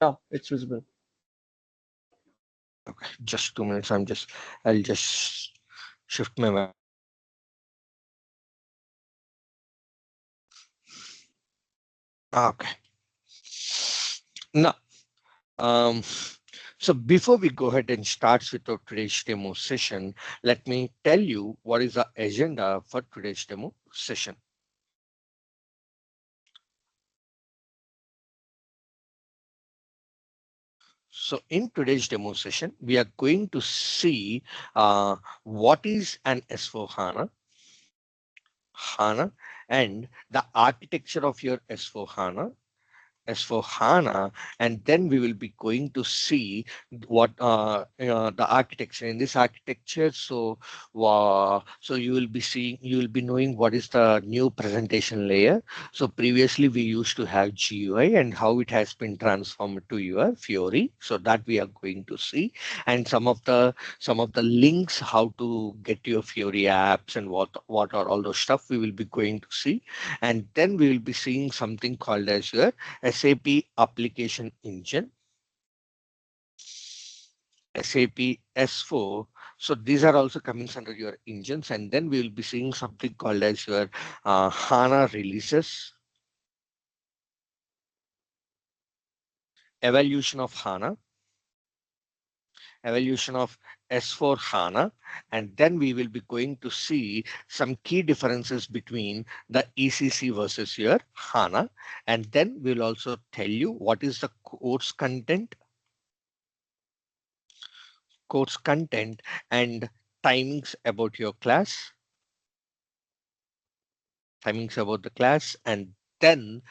Yeah, it's visible. Okay, just 2 minutes. I'll just shift my mic. Okay. Now, um, so before we go ahead and start with our today's demo session, let me tell you what is the agenda for today's demo session. So in today's demo session, we are going to see what is an S4 HANA and the architecture of your S4 HANA S4 HANA, and then we will be going to see what the architecture in this architecture. So you will be knowing what is the new presentation layer. So previously we used to have GUI and how it has been transformed to your Fiori. So that we are going to see, and some of the links how to get your Fiori apps and what are all those stuff we will be going to see, and then we will be seeing something called as your SAP application engine, SAP S4. So these are also coming under your engines, and then we will be seeing something called as your HANA releases, evolution of HANA, evolution of S4 HANA, and then we will be going to see some key differences between the ECC versus your HANA, and then we'll also tell you what is the course content and timings about your class, timings about the class, and then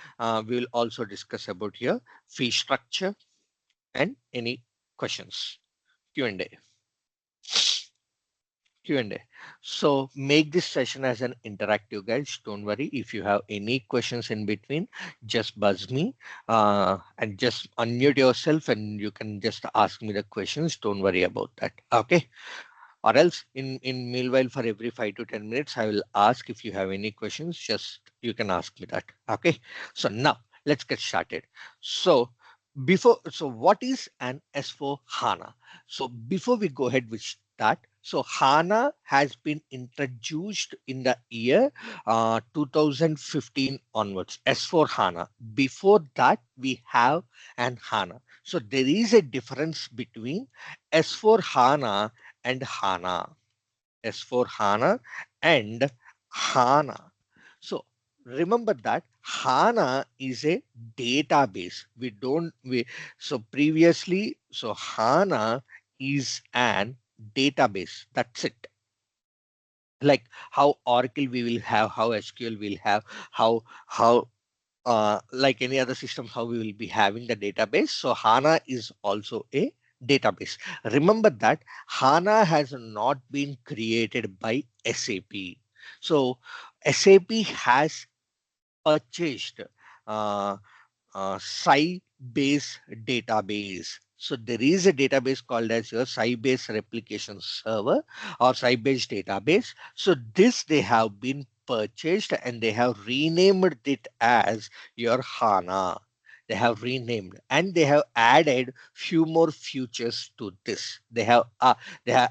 we will also discuss about your fee structure and any questions. Q&A. Q&A. So make this session as an interactive, guys. Don't worry. If you have any questions in between, just buzz me and just unmute yourself and you can just ask me the questions. Don't worry about that. Okay. Or else in meanwhile for every 5 to 10 minutes, I will ask if you have any questions, just you can ask me that. Okay. So now let's get started. So what is an S4 HANA? So before we go ahead with that, so HANA has been introduced in the year 2015 onwards, S4 HANA. Before that, we have an HANA. So there is a difference between S4 HANA and HANA, S4 HANA and HANA. So remember that HANA is a database. So previously, so HANA is an database. That's it. Like how Oracle we will have, how SQL will have, how like any other system, how we will be having the database. So HANA is also a database. Remember that HANA has not been created by SAP. So SAP has purchased uh, Sybase database. So there is a database called as your Sybase replication server or Sybase database. So this they have been purchased and they have renamed it as your HANA. They have renamed and they have added few more features to this. They have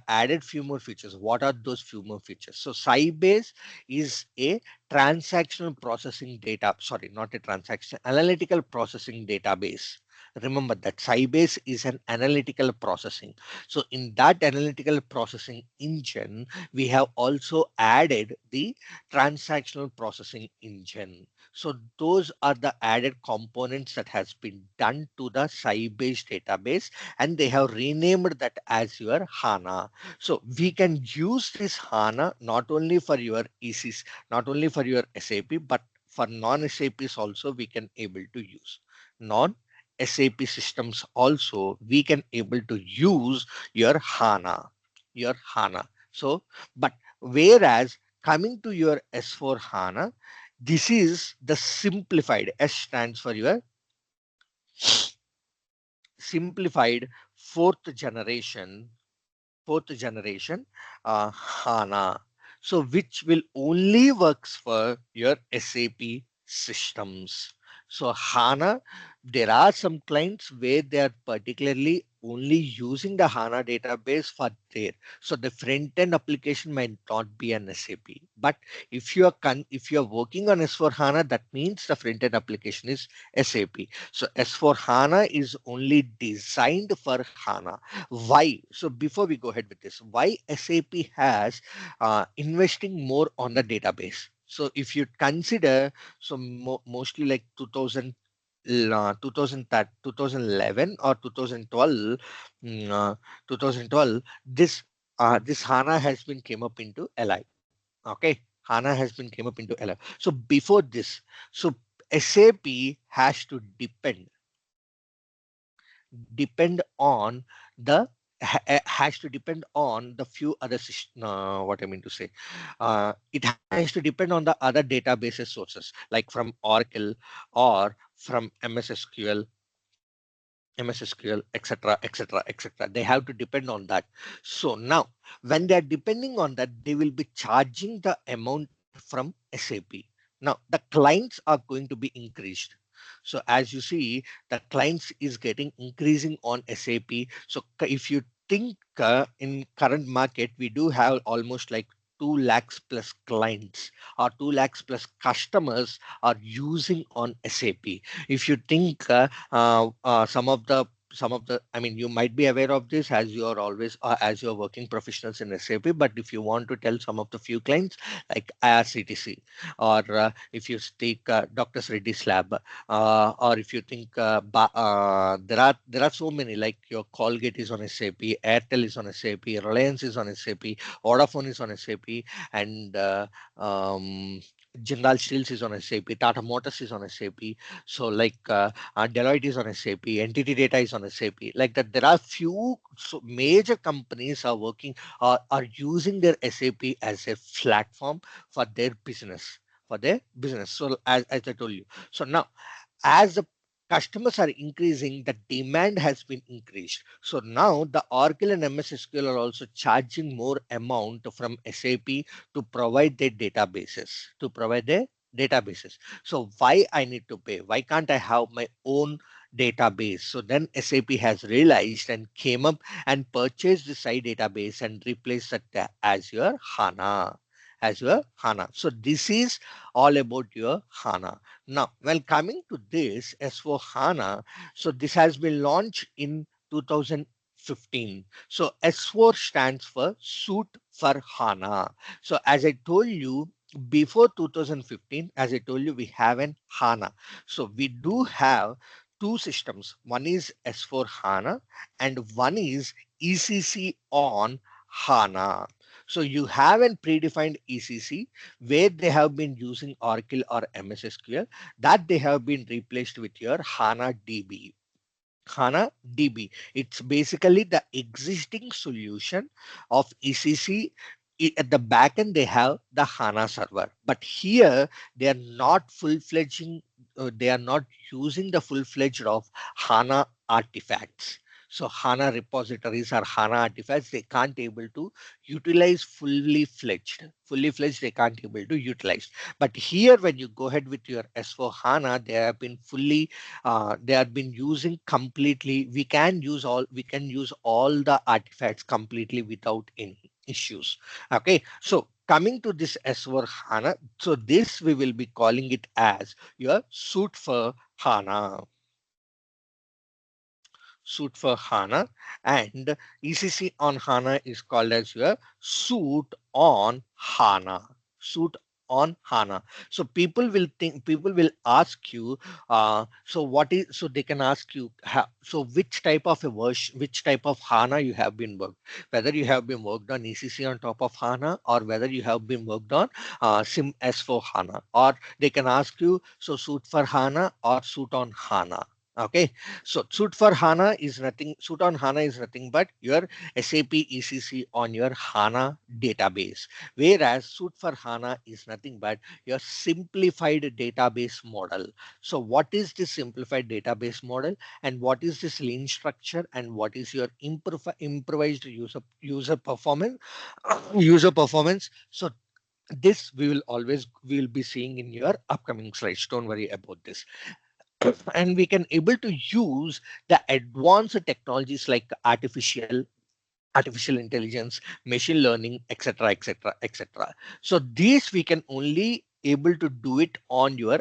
added few more features. What are those few more features? So Sybase is a transactional processing data, sorry, not a transaction, analytical processing database. Remember that Sybase is an analytical processing. So in that analytical processing engine, we have also added the transactional processing engine. So those are the added components that has been done to the Sybase database, and they have renamed that as your HANA. So we can use this HANA not only for your ECs, not only for your SAP, but for non-SAPs also we can able to use. Non-SAP systems also we can able to use your HANA, your HANA. So, but whereas coming to your S4 HANA, this is the simplified, S stands for your simplified fourth generation HANA. So which will only works for your SAP systems. So HANA there are some clients where they are particularly only using the HANA database for there. So the front end application might not be an SAP. But if you are working on S4 HANA, that means the front end application is SAP. So S4 HANA is only designed for HANA. Why? So before we go ahead with this, why SAP has investing more on the database? So if you consider, so mostly like 2011 or 2012, 2012, this HANA has been came up into LI. Okay, HANA has been came up into LI. So before this, so SAP has to depend on the has to depend on the few other what I mean to say, it has to depend on the other databases sources like from Oracle or from MSSQL, etc., etc., etc. They have to depend on that. So now, when they are depending on that, they will be charging the amount from SAP. Now, the clients are going to be increased. So as you see, the clients is getting increasing on SAP. So if you think in current market, we do have almost like 2 lakhs plus clients or 2 lakhs plus customers are using on SAP. If you think some of the, I mean, you might be aware of this as you are always as you're working professionals in SAP, but if you want to tell some of the few clients like IRCTC, or if you take Dr. Reddy's lab, or if you think there are so many, like your Colgate is on SAP, Airtel is on SAP, Reliance is on SAP, Vodafone is on SAP, and um, Jindal Steels is on SAP, Tata Motors is on SAP. So like Deloitte is on SAP, Entity Data is on SAP. Like that, there are few major companies are working are using their SAP as a platform for their business. For their business. So as I told you. So now, as the customers are increasing, the demand has been increased. So now the Oracle and MS SQL are also charging more amount from SAP to provide their databases. To provide their databases. So why I need to pay? Why can't I have my own database? So then SAP has realized and came up and purchased the site database and replaced that as your HANA. As your HANA. So this is all about your HANA. Now, when coming to this S4 HANA, so this has been launched in 2015. So S4 stands for Suit for HANA. So as I told you, before 2015, as I told you, we have an HANA. So we do have two systems. One is S4 HANA and one is ECC on HANA. So you have a predefined ECC where they have been using Oracle or MS SQL, that they have been replaced with your HANA DB. HANA DB. It's basically the existing solution of ECC. At the back end, they have the HANA server, but here they are not full-fledged. They are not using the full-fledged of HANA artifacts. So HANA repositories or HANA artifacts, they can't able to utilize fully fledged. Fully fledged, they can't able to utilize. But here, when you go ahead with your S4 HANA, they have been fully they have been using completely. We can use all the artifacts completely without any issues. Okay, so coming to this S4 HANA, so this we will be calling it as your suit for HANA. Suit for HANA, and ECC on HANA is called as your suit on HANA. Suit on HANA. So people will ask you, so what is, so they can ask you, so which type of a version, which type of HANA you have been worked, whether you have been worked on ECC on top of HANA or whether you have been worked on SIM S4 HANA, or they can ask you, so suit for HANA or suit on HANA. Okay, so suit on HANA is nothing but your SAP ECC on your HANA database. Whereas suit for HANA is nothing but your simplified database model. So what is this simplified database model, and what is this lean structure, and what is your improvised user performance user performance? So this we will be seeing in your upcoming slides. Don't worry about this. and we can able to use the advanced technologies like artificial intelligence, machine learning, etc., etc., etc. So these we can only able to do it on your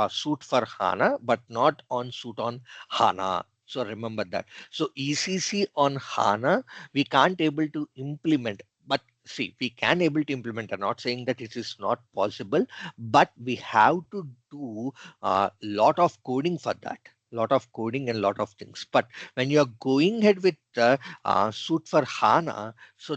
suit for HANA, but not on suit on HANA. So remember that. So ECC on HANA, we can't able to implement. But see, we can able to implement. I'm not saying that it is not possible, but we have to do a lot of coding for that. Lot of coding and lot of things. But when you are going ahead with suit for HANA. So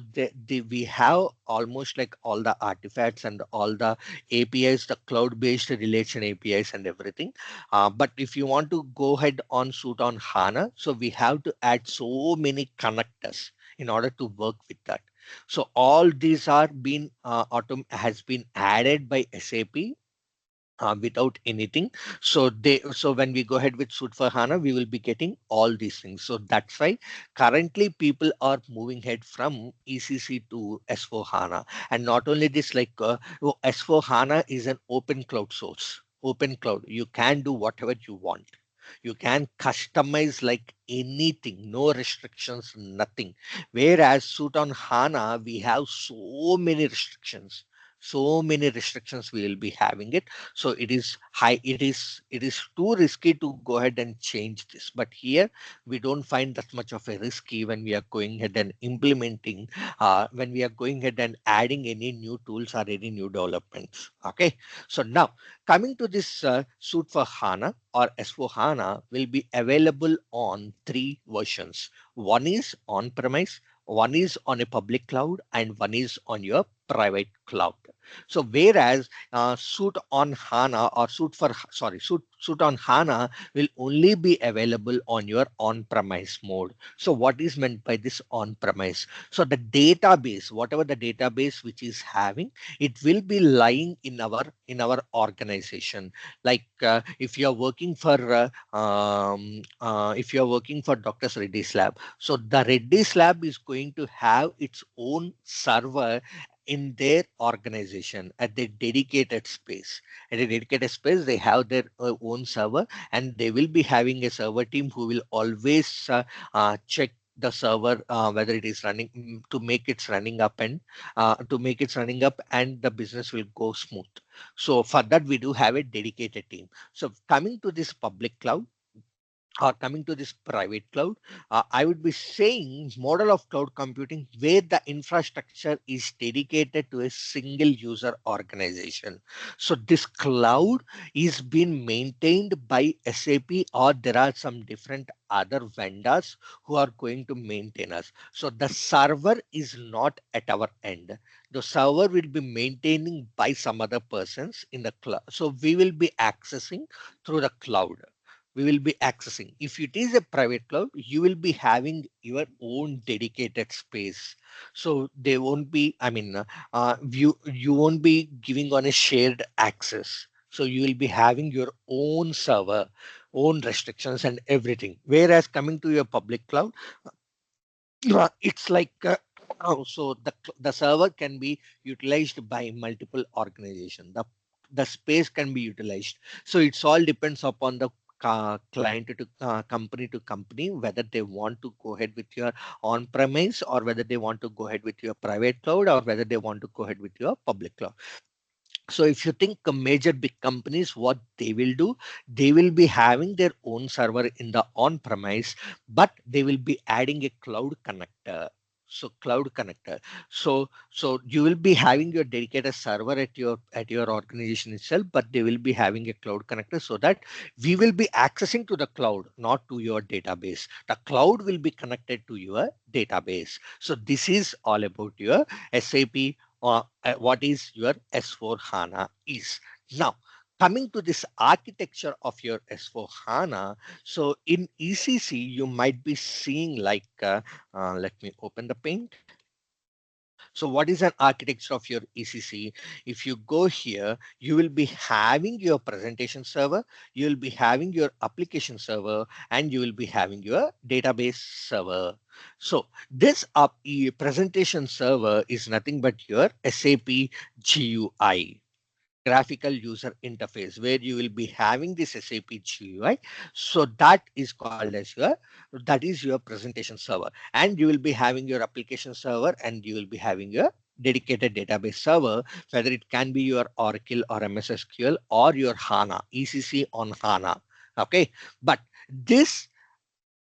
we have almost like all the artifacts and all the APIs, the cloud-based relation APIs and everything. But if you want to go ahead on suit on HANA, so we have to add so many connectors in order to work with that. So all these are been has been added by SAP without anything. So when we go ahead with suit for HANA, we will be getting all these things. So that's why currently people are moving ahead from ECC to S4 HANA. And not only this, like S4 HANA is an open cloud source. Open cloud, you can do whatever you want. You can customize like anything, no restrictions, nothing. Whereas suit on HANA, we have so many restrictions. So many restrictions we will be having it. So it is high, it is too risky to go ahead and change this. But here we don't find that much of a risky when we are going ahead and implementing, when we are going ahead and adding any new tools or any new developments. Okay. So now coming to this suite for HANA or S4 HANA will be available on three versions. One is on premise, one is on a public cloud, and one is on your private cloud. So whereas suit on HANA or suit on HANA will only be available on your on-premise mode. So what is meant by this on-premise? So the database, whatever the database which is having, it will be lying in our organization. Like if you are working for if you are working for Dr. Reddy's lab, so the Reddy's lab is going to have its own server in their organization at their dedicated space. At a dedicated space, they have their own server, and they will be having a server team who will always check the server whether it is running to make it running up and the business will go smooth. So for that we do have a dedicated team. So coming to this public cloud or coming to this private cloud, I would be saying model of cloud computing where the infrastructure is dedicated to a single user organization. So this cloud is being maintained by SAP, or there are some different other vendors who are going to maintain us. So the server is not at our end. The server will be maintaining by some other persons in the cloud. So we will be accessing through the cloud. We will be accessing. If it is a private cloud, you will be having your own dedicated space. So they won't be, you won't be giving on a shared access. So you will be having your own server, own restrictions and everything. Whereas coming to your public cloud, it's like so the server can be utilized by multiple organization. The space can be utilized. So it's all depends upon the client to company whether they want to go ahead with your on premise or whether they want to go ahead with your private cloud or whether they want to go ahead with your public cloud. So if you think major big companies, what they will do, they will be having their own server in the on-premise, but they will be adding a cloud connector. So cloud connector. So you will be having your dedicated server at your organization itself, but they will be having a cloud connector so that we will be accessing to the cloud, not to your database. The cloud will be connected to your database. So this is all about your SAP what is your S4 HANA is. Now, coming to this architecture of your S4 HANA, so in ECC, you might be seeing like, let me open the paint. So what is an architecture of your ECC? If you go here, you will be having your presentation server, you will be having your application server, and you will be having your database server. So this presentation server is nothing but your SAP GUI. graphical user interface, where you will be having this SAP GUI. So that is called as that is your presentation server, and you will be having your application server, and you will be having your dedicated database server, whether it can be your Oracle or MS SQL or your HANA, ECC on HANA. Okay, but this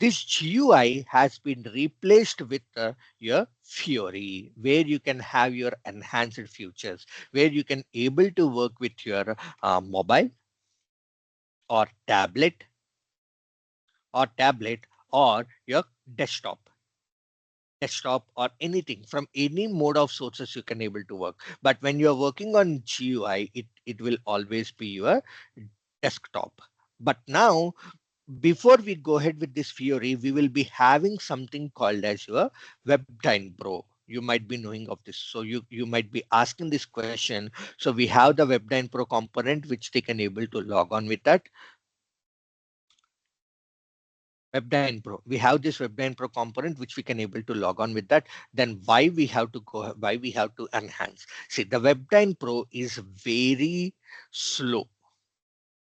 GUI has been replaced with your Fiori, where you can have your enhanced features, where you can able to work with your mobile or tablet or your desktop or anything from any mode of sources you can able to work. But when you're working on GUI, it will always be your desktop. But now, before we go ahead with this Fiori, we will be having something called as your WebDyn Pro. You might be knowing of this. So you might be asking this question. So we have the WebDyn Pro component, which they can able to log on with that. WebDyn Pro. We have this WebDyn Pro component, which we can able to log on with that. Then why we have to enhance? See, the WebDyn Pro is very slow,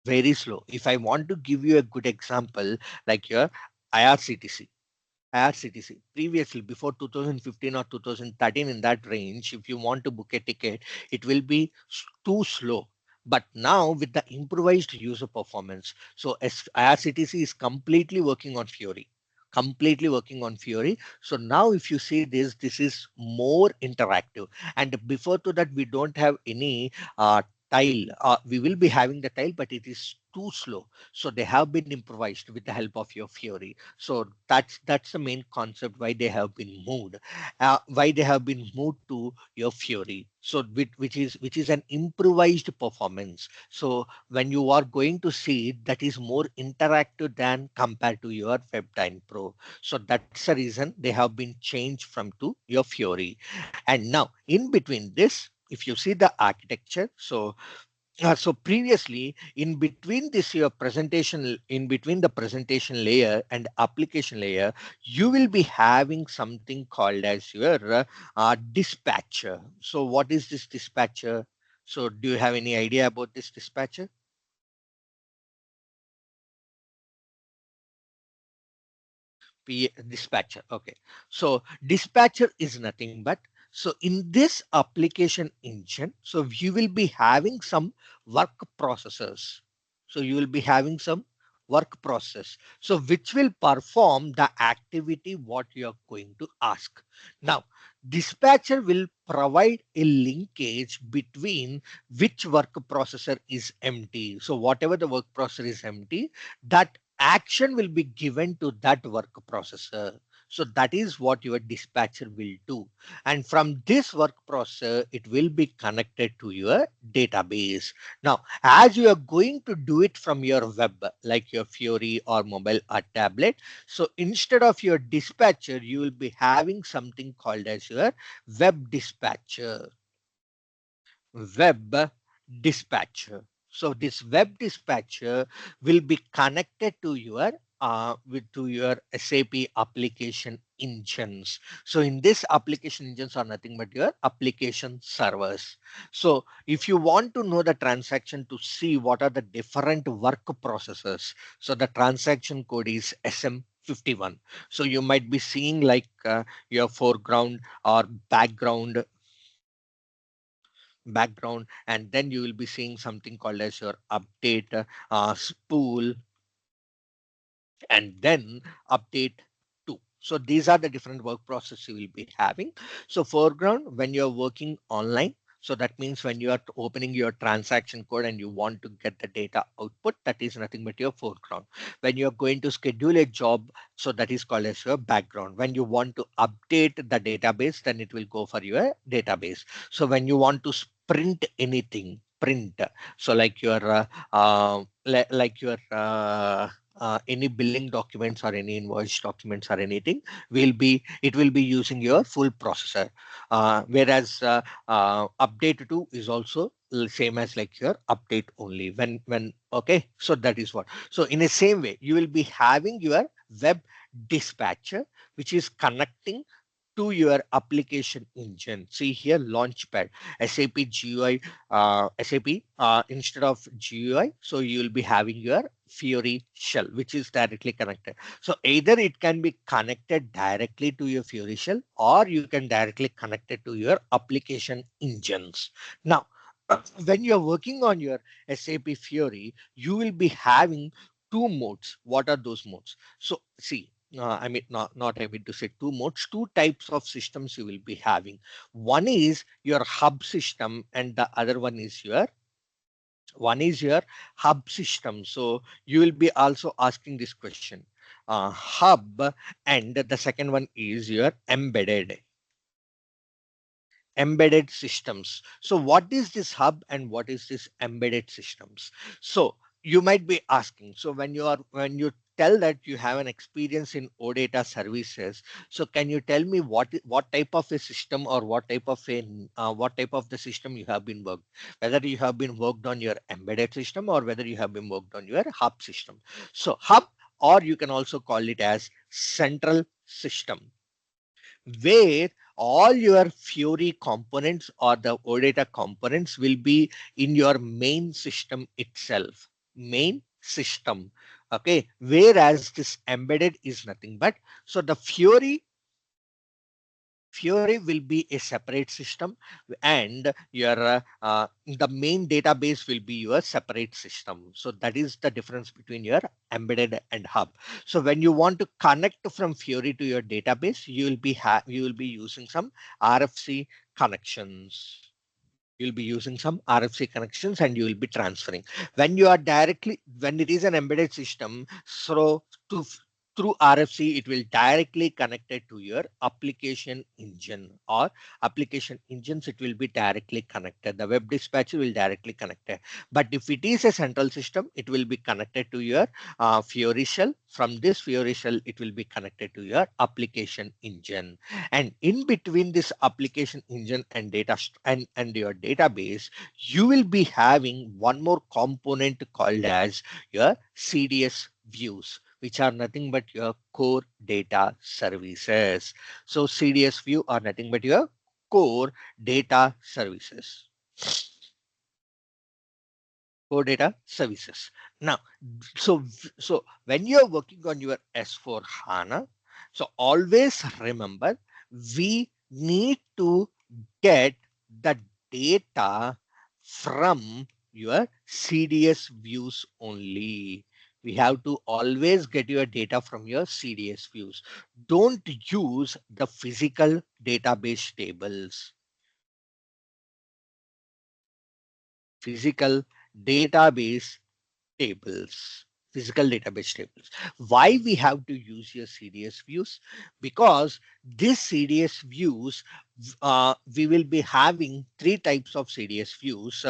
very slow. If I want to give you a good example, like your IRCTC. IRCTC previously, before 2015 or 2013, in that range, if you want to book a ticket, it will be too slow. But now with the improvised user performance, so IRCTC is completely working on Fiori, completely working on Fiori. So now if you see this, this is more interactive. And before to that, we don't have any tile. We will be having the tile, but it is too slow. So they have been improvised with the help of your Fiori. So that's the main concept why they have been moved, why they have been moved to your Fiori. So which is an improvised performance. So when you are going to see it, that is more interactive than compared to your WebDyn Pro. So that's the reason they have been changed from to your Fiori. And now in between this, if you see the architecture, so previously, in between this your presentation, in between the presentation layer and application layer, you will be having something called as your dispatcher. So what is this dispatcher? So do you have any idea about this dispatcher? Dispatcher. Okay. So dispatcher is nothing but, so in this application engine, so you will be having some work processes. So you will be having some work process. So which will perform the activity what you are going to ask. Now, dispatcher will provide a linkage between which work processor is empty. So whatever the work processor is empty, that action will be given to that work processor. So that is what your dispatcher will do. And from this work processor, it will be connected to your database. Now, as you are going to do it from your web, like your Fiori or mobile or tablet, so instead of your dispatcher, you will be having something called as your web dispatcher. Web dispatcher. So this web dispatcher will be connected to your to your SAP application engines. So in this application engines are nothing but your application servers. So if you want to know the transaction to see what are the different work processes, so the transaction code is SM51. So you might be seeing like your foreground or background, and then you will be seeing something called as your update spool, and then update 2. So these are the different work process you will be having. So foreground, when you're working online, so that means when you are opening your transaction code and you want to get the data output, that is nothing but your foreground. When you're going to schedule a job, so that is called as your background. When you want to update the database, then it will go for your database. So when you want to print anything, print, so like your like your any billing documents or any invoice documents or anything, it will be using your full processor. Whereas update to is also same as like your update only, when okay. So that is what. So in the same way, you will be having your web dispatcher, which is connecting to your application engine. See here, Launchpad, SAP GUI, SAP instead of GUI. So you will be having your Fiori shell, which is directly connected. So either it can be connected directly to your Fiori shell, or you can directly connect it to your application engines. Now, when you're working on your SAP Fiori, you will be having two modes. What are those modes? So see, I mean, not I mean to say two modes, two types of systems you will be having. One is your hub system, and the other one is your hub system. So you will be also asking this question, hub, and the second one is your embedded systems. So what is this hub and what is this embedded systems? So you might be asking, so when you tell that you have an experience in OData services, so can you tell me what type of a system, or what type of the system you have been worked, whether you have been worked on your embedded system or whether you have been worked on your hub system. So hub, or you can also call it as central system, where all your Fiori components or the OData components will be in your main system itself. Main system. Okay. Whereas this embedded is nothing but, so the Fiori will be a separate system, and your the main database will be your separate system. So that is the difference between your embedded and hub. So when you want to connect from Fiori to your database, you will be using some RFC connections. You'll be using some RFC connections and you will be transferring. When it is an embedded system, so to through RFC, it will directly connected to your application engine, or application engines, it will be directly connected. The web dispatcher will directly connect it. But if it is a central system, it will be connected to your Fiori shell. From this Fiori shell, it will be connected to your application engine. And in between this application engine and and your database, you will be having one more component called as your CDS views, which are nothing but your core data services. So CDS view are nothing but your core data services. Core data services. Now, so when you're working on your S4 HANA, so always remember, we need to get the data from your CDS views only. We have to always get your data from your CDS views. Don't use the physical database tables. Physical database tables. Physical database tables. Why we have to use your CDS views? Because this CDS views, we will be having three types of CDS views.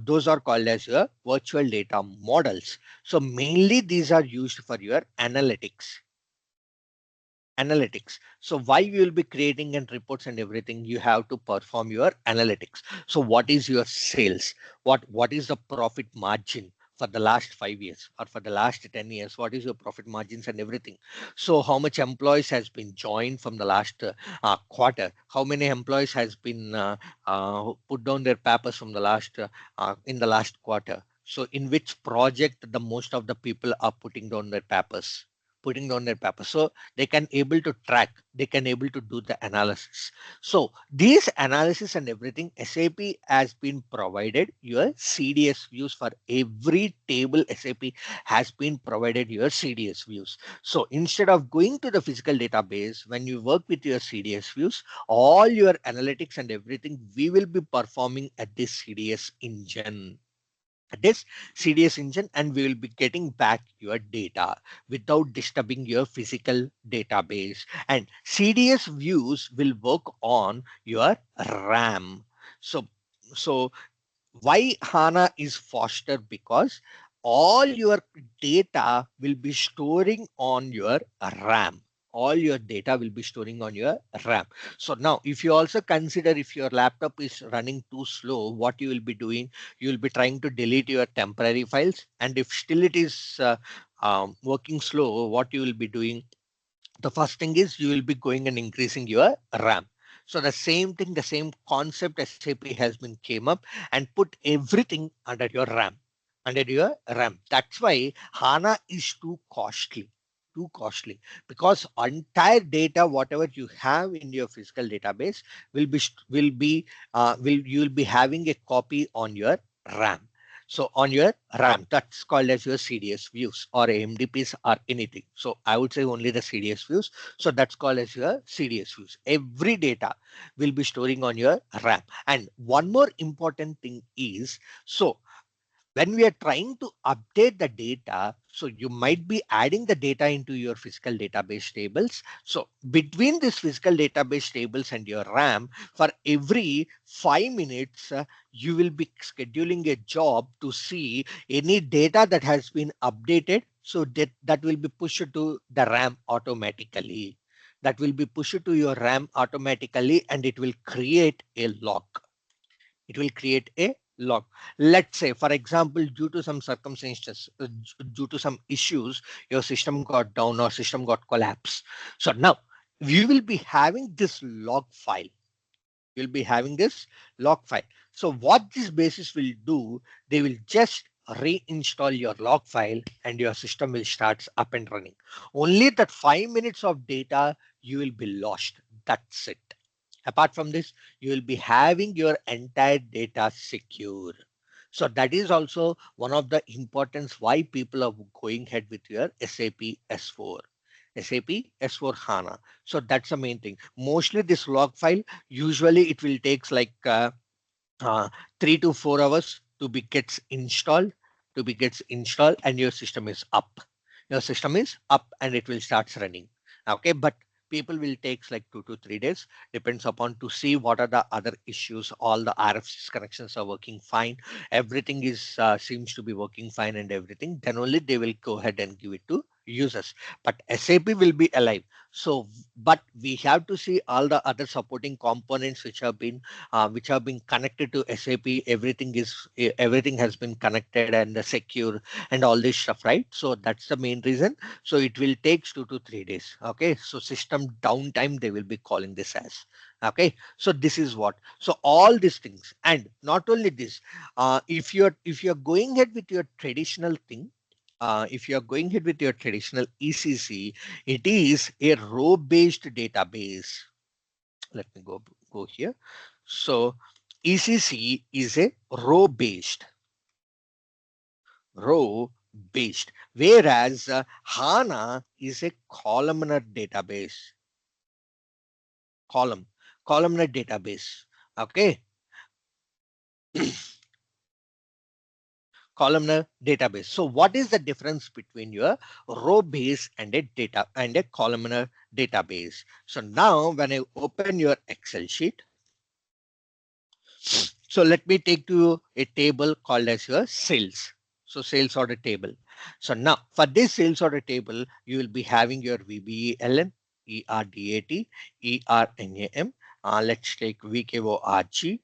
Those are called as your virtual data models. So mainly these are used for your analytics. So why we will be creating and reports and everything, you have to perform your analytics. So what is your sales? What is the profit margin for the last 5 years or for the last 10 years? What is your profit margins and everything? So how much employees has been joined from the last quarter? How many employees has been put down their papers from the last in the last quarter? So in which project the most of the people are putting down their papers, so they can able to track, they can able to do the analysis. So these analysis and everything, SAP has been provided your CDS views for every table. SAP has been provided your CDS views. So instead of going to the physical database, when you work with your CDS views, all your analytics and everything, we will be performing at this CDS engine, this CDS engine, and we will be getting back your data without disturbing your physical database. And CDS views will work on your RAM. So, so why HANA is faster? Because all your data will be storing on your RAM. All your data will be storing on your RAM. So now, if you also consider, if your laptop is running too slow, what you will be doing, you will be trying to delete your temporary files. And if still it is working slow, what you will be doing, The first thing is you will be going and increasing your RAM. So the same thing, the same concept SAP has been came up and put everything under your RAM, under your RAM. That's why HANA is too costly because entire data, whatever you have in your physical database will you will be having a copy on your RAM. So on your RAM, that's called as your CDS views or AMDPs or anything. So I would say only the CDS views. So that's called as your CDS views. Every data will be storing on your RAM. And one more important thing is, so when we are trying to update the data, so you might be adding the data into your physical database tables. So between this physical database tables and your RAM, for every 5 minutes, you will be scheduling a job to see any data that has been updated. So that will be pushed to the RAM automatically. That will be pushed to your RAM automatically and it will create a log. It will create a log. Let's say, for example, due to some circumstances, due to some issues, your system got down or system got collapsed. So now we will be having this log file. You'll be having this log file. So what this basis will do, they will just reinstall your log file and your system will start up and running. Only that 5 minutes of data you will be lost. That's it. Apart from this, you will be having your entire data secure. So that is also one of the importance why people are going ahead with your SAP S4. SAP S4 HANA. So that's the main thing. Mostly this log file, usually it will takes like uh, 3 to 4 hours to be gets installed and your system is up. Your system is up and it will start running. Okay, but people will takes like 2 to 3 days, depends upon to see what are the other issues. All the RFCs connections are working fine, everything is seems to be working fine and everything, then only they will go ahead and give it to users. But SAP will be alive. So but we have to see all the other supporting components which have been connected to SAP. Everything has been connected and secure and all this stuff, right? So that's the main reason. So it will take 2 to 3 days. Okay, so system downtime they will be calling this as. Okay, so this is what. So all these things, and not only this, if you're going ahead with your traditional thing. If you are going ahead with your traditional ECC, it is a row-based database. Let me go here. So ECC is a row based, whereas HANA is a column columnar database. Okay, columnar database. So what is the difference between your row base and a columnar database? So now when I open your Excel sheet, so let me take to a table called as your sales. So sales order table. So now for this sales order table, you will be having your VBELN, ERDAT, ERNAM. Let's take VKORG,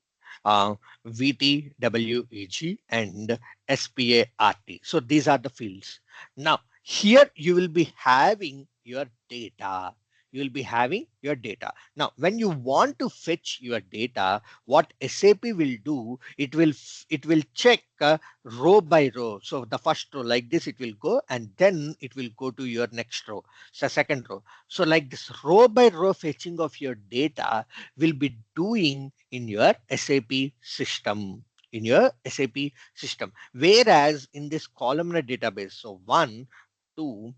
VTWEG, and SPART. So these are the fields. Now here you will be having your data. You will be having your data. Now, when you want to fetch your data, what SAP will do, it will check row by row. So the first row like this, it will go and then it will go to your next row, so second row. So like this row by row fetching of your data will be doing in your SAP system. In your SAP system. Whereas in this columnar database, so 1, 2,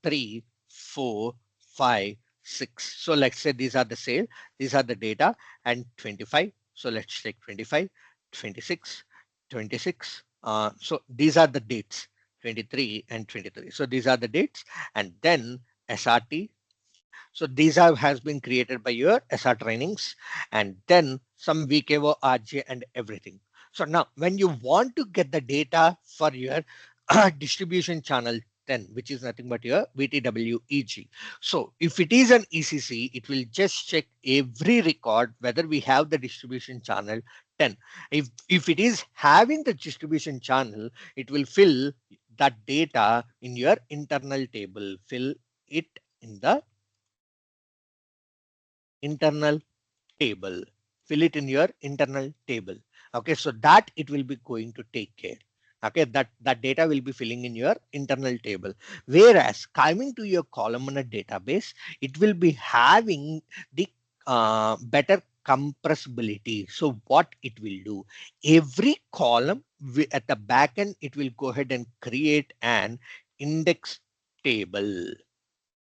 3, 4, 5, 6. So let's say these are the data and 25. So let's take 25, 26, 26. So these are the dates 23 and 23. So these are the dates and then SRT. So these has been created by your SR trainings and then some VKO, RJ and everything. So now when you want to get the data for your distribution channel 10, which is nothing but your VTWEG. So if it is an ECC, it will just check every record whether we have the distribution channel 10. If it is having the distribution channel, it will fill that data in your internal table, fill it in the internal table. Fill it in your internal table. Okay, so that it will be going to take care. Okay, that data will be filling in your internal table. Whereas coming to your columnar database, it will be having the better compressibility. So what it will do, every column at the back end, it will go ahead and create an index table.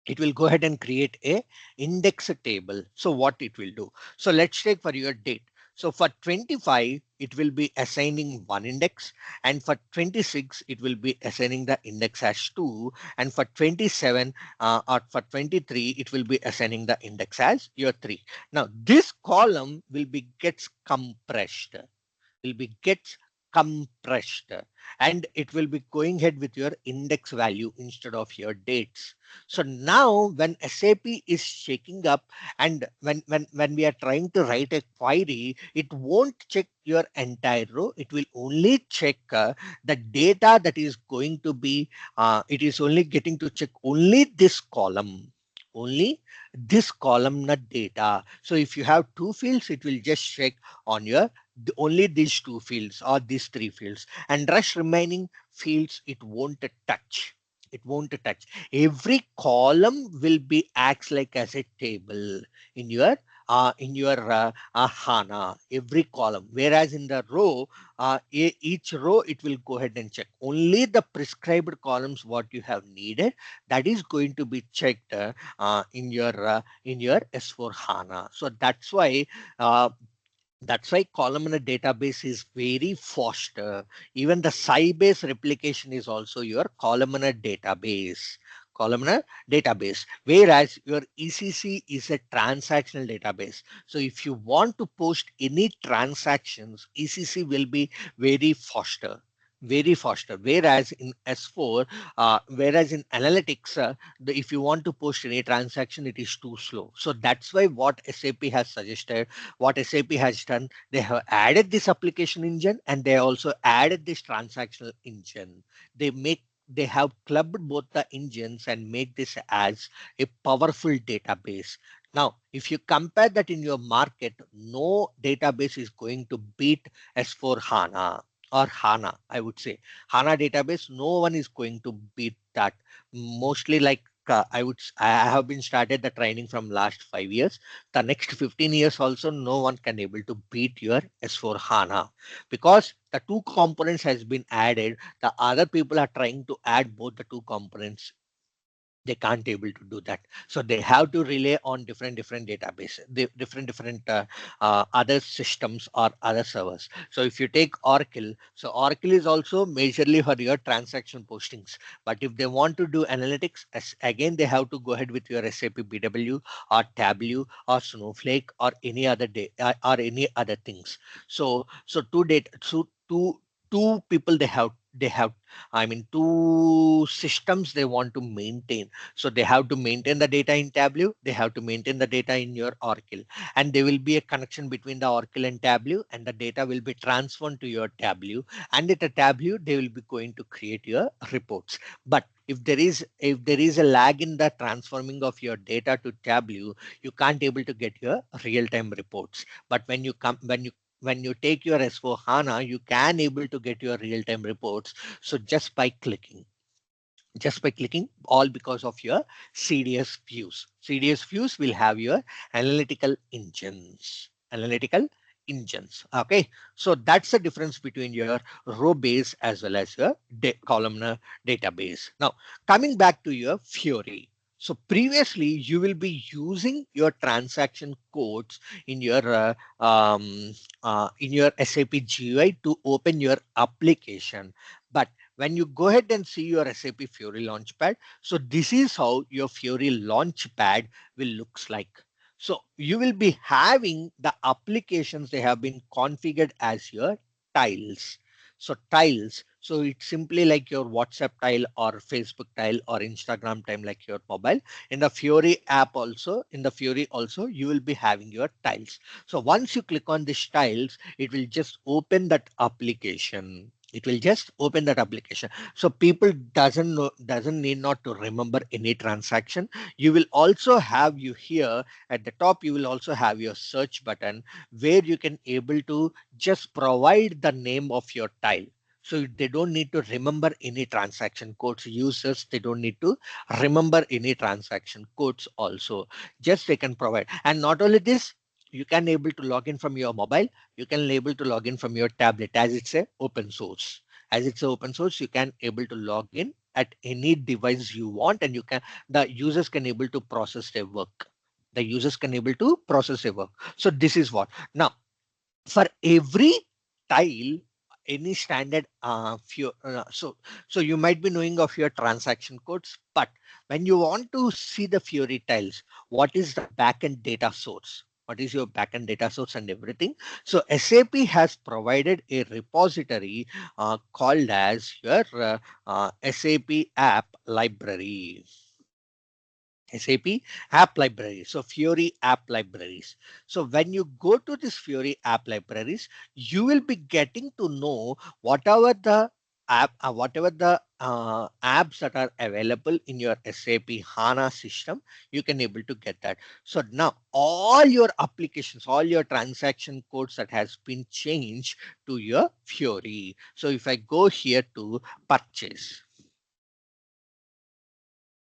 It will go ahead and create a index table. So what it will do, so let's take for your date. So for 25 it will be assigning one index, and for 26 it will be assigning the index as 2, and for 27 or for 23 it will be assigning the index as your 3. Now this column will be gets compressed, will be gets compressed, and it will be going ahead with your index value instead of your dates. So now when SAP is shaking up, and when we are trying to write a query, it won't check your entire row. It will only check the data that is going to be, it is only getting to check only this column, only this columnar data. So if you have two fields, it will just check on your only these two fields or these three fields, and rest remaining fields it won't touch. It won't touch. Every column will be acts like as a table in your HANA, every column. Whereas in the row, each row it will go ahead and check only the prescribed columns what you have needed. That is going to be checked in your S4 HANA. So uh, that's why columnar database is very fast. Even the Sybase replication is also your columnar database. Columnar database. Whereas your ECC is a transactional database. So if you want to post any transactions, ECC will be very faster. Very faster. Whereas in S4, whereas in analytics, if you want to post any transaction, it is too slow. So that's why what SAP has suggested, what SAP has done, they have added this application engine and they also added this transactional engine. They have clubbed both the engines and make this as a powerful database. Now, if you compare that in your market, no database is going to beat S4 HANA or HANA, I would say. HANA database, no one is going to beat that. Mostly like I have been started the training from last 5 years. The next 15 years also no one can able to beat your S4 HANA, because the two components has been added. The other people are trying to add both the two components, they can't able to do that. So they have to rely on different database, different other systems or other servers. So if you take Oracle, so Oracle is also majorly for your transaction postings, but if they want to do analytics, again they have to go ahead with your SAP BW or Tableau or Snowflake or any other day or any other things. So two people they have, I mean, two systems they want to maintain. So they have to maintain the data in Tableau, they have to maintain the data in your Oracle, and there will be a connection between the Oracle and Tableau, and the data will be transferred to your Tableau, and at the Tableau they will be going to create your reports. But if there is a lag in the transforming of your data to Tableau, you can't able to get your real-time reports. But when you take your S4 HANA, you can able to get your real-time reports. So just by clicking, all because of your CDS views. CDS views will have your analytical engines. Okay, so that's the difference between your row base as well as your columnar database. Now coming back to your Fiori. So previously you will be using your transaction codes in your SAP GUI to open your application. But when you go ahead and see your SAP Fiori Launchpad, so this is how your Fiori Launchpad will looks like. So you will be having the applications they have been configured as your tiles. So tiles, so it's simply like your WhatsApp tile or Facebook tile or Instagram tile like your mobile. In the Fiori app also, in the Fiori also, you will be having your tiles. So once you click on these tiles, it will just open that application. It will just open that application. So people doesn't need not to remember any transaction. You will also have you here at the top, you will also have your search button where you can able to just provide the name of your tile. So they don't need to remember any transaction codes. Users, they don't need to remember any transaction codes also. Just they can provide. And not only this, you can able to log in from your mobile, you can able to log in from your tablet, as it's a open source. As it's a open source, you can able to log in at any device you want, and you can, the users can able to process their work. The users can able to process their work. So this is what. Now, for every tile, any standard so you might be knowing of your transaction codes, but when you want to see the Fiori tiles, what is the backend data source, what is your backend data source and everything. So SAP has provided a repository called as your SAP app library. SAP app library. So Fiori app libraries. So when you go to this Fiori app libraries, you will be getting to know whatever the apps that are available in your SAP HANA system, you can able to get that. So now all your applications, all your transaction codes that has been changed to your Fiori. So if I go here to purchase,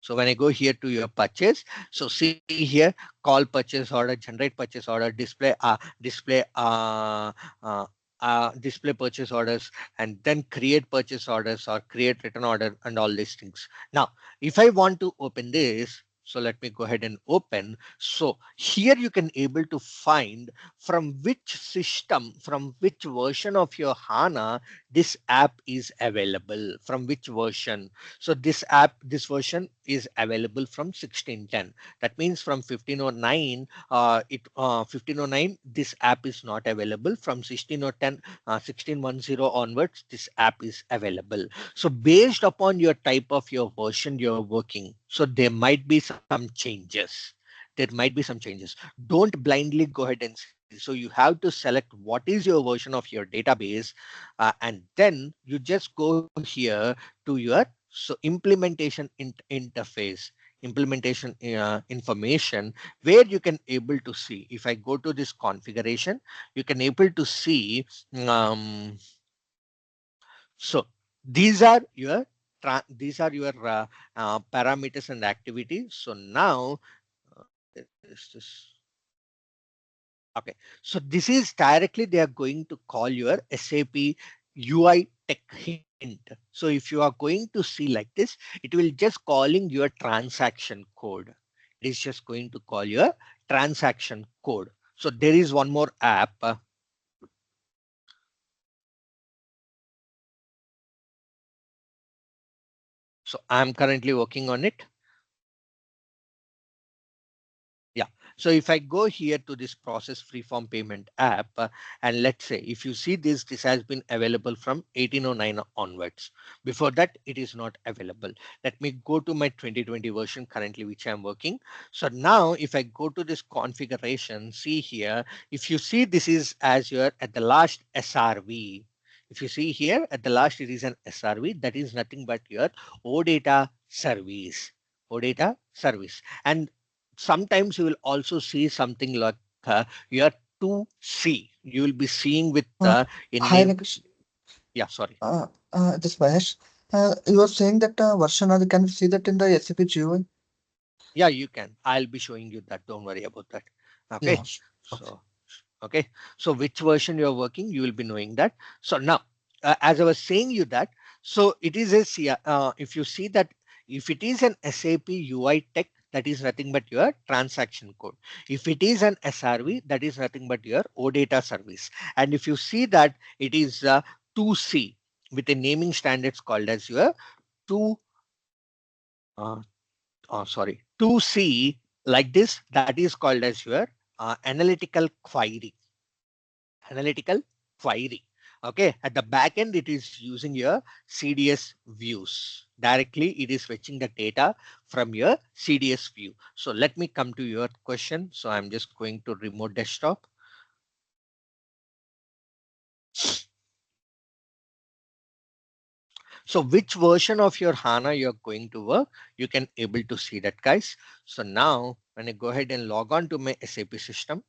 so when I go here to your purchase, so see here, call purchase order, generate purchase order, display purchase orders, and then create purchase orders or create return order and all these things. Now, if I want to open this, so let me go ahead and open. So here you can able to find from which system, from which version of your HANA this app is available, from which version. So this version is available from 1610. That means from 1509, 1509, this app is not available. From 1610, 1610 onwards, this app is available. So based upon your type of your version you're working, so there might be some changes. There might be some changes. Don't blindly go ahead and see. So you have to select what is your version of your database, and then you just go here to your so implementation interface, implementation information, where you can able to see. If I go to this configuration, you can able to see. Um, so these are your parameters and activities. So now is this. Okay, so this is directly they are going to call your SAP UI tech hint. So if you are going to see like this, it will just calling your transaction code. It is just going to call your transaction code. So there is one more app. So I'm currently working on it. Yeah. So if I go here to this process freeform payment app, and let's say if you see this, this has been available from 1809 onwards. Before that, it is not available. Let me go to my 2020 version currently, which I'm working. So now if I go to this configuration, see here, if you see this is as your at the last SRV. If you see here at the last, it is an SRV, that is nothing but your OData service. OData service. And sometimes you will also see something like your 2C. You will be seeing with Uh, in Hi, name. Nikesh. Yeah, sorry. This Mahesh. You were saying that version, or can we see that in the SAP GUI? Yeah, you can. I'll be showing you that. Don't worry about that. Yeah. Okay. Okay. So, okay. So which version you're working, you will be knowing that. So now, as I was saying you that, so it is a if you see that, if it is an SAP UI tech, that is nothing but your transaction code. If it is an SRV, that is nothing but your OData service. And if you see that it is 2C with a naming standards called as your 2, uh, sorry, 2C, like this, that is called as your analytical query. Analytical query. Okay, at the back end, it is using your CDS views. Directly, it is fetching the data from your CDS view. So let me come to your question. So I'm just going to remote desktop. So which version of your HANA you're going to work, you can able to see that, guys. So now when I go ahead and log on to my SAP system,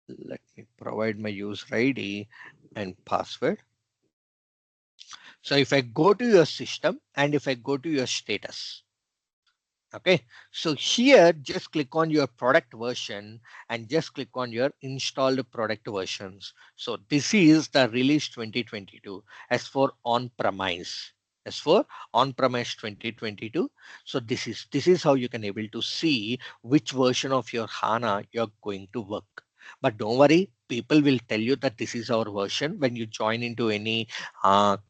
let me provide my user ID and password. So if I go to your system and if I go to your status, okay, so here just click on your product version and just click on your installed product versions. So this is the release 2022 S4 on-premise. S4 on-premise 2022. So this is how you can able to see which version of your HANA you're going to work. But don't worry, people will tell you that this is our version when you join into any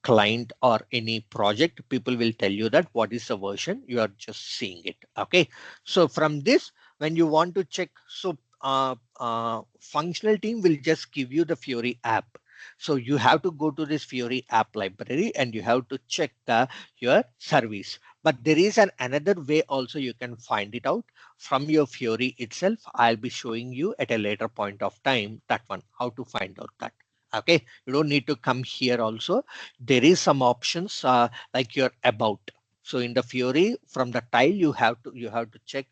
client or any project. People will tell you that what is the version, you are just seeing it. Okay, so from this, when you want to check, so functional team will just give you the Fiori app. So you have to go to this Fiori app library and you have to check your service. But there is another way also you can find it out from your Fiori itself. I'll be showing you at a later point of time that one, how to find out that. Okay, you don't need to come here also. There is some options like your about. So in the Fiori, from the tile, you have to check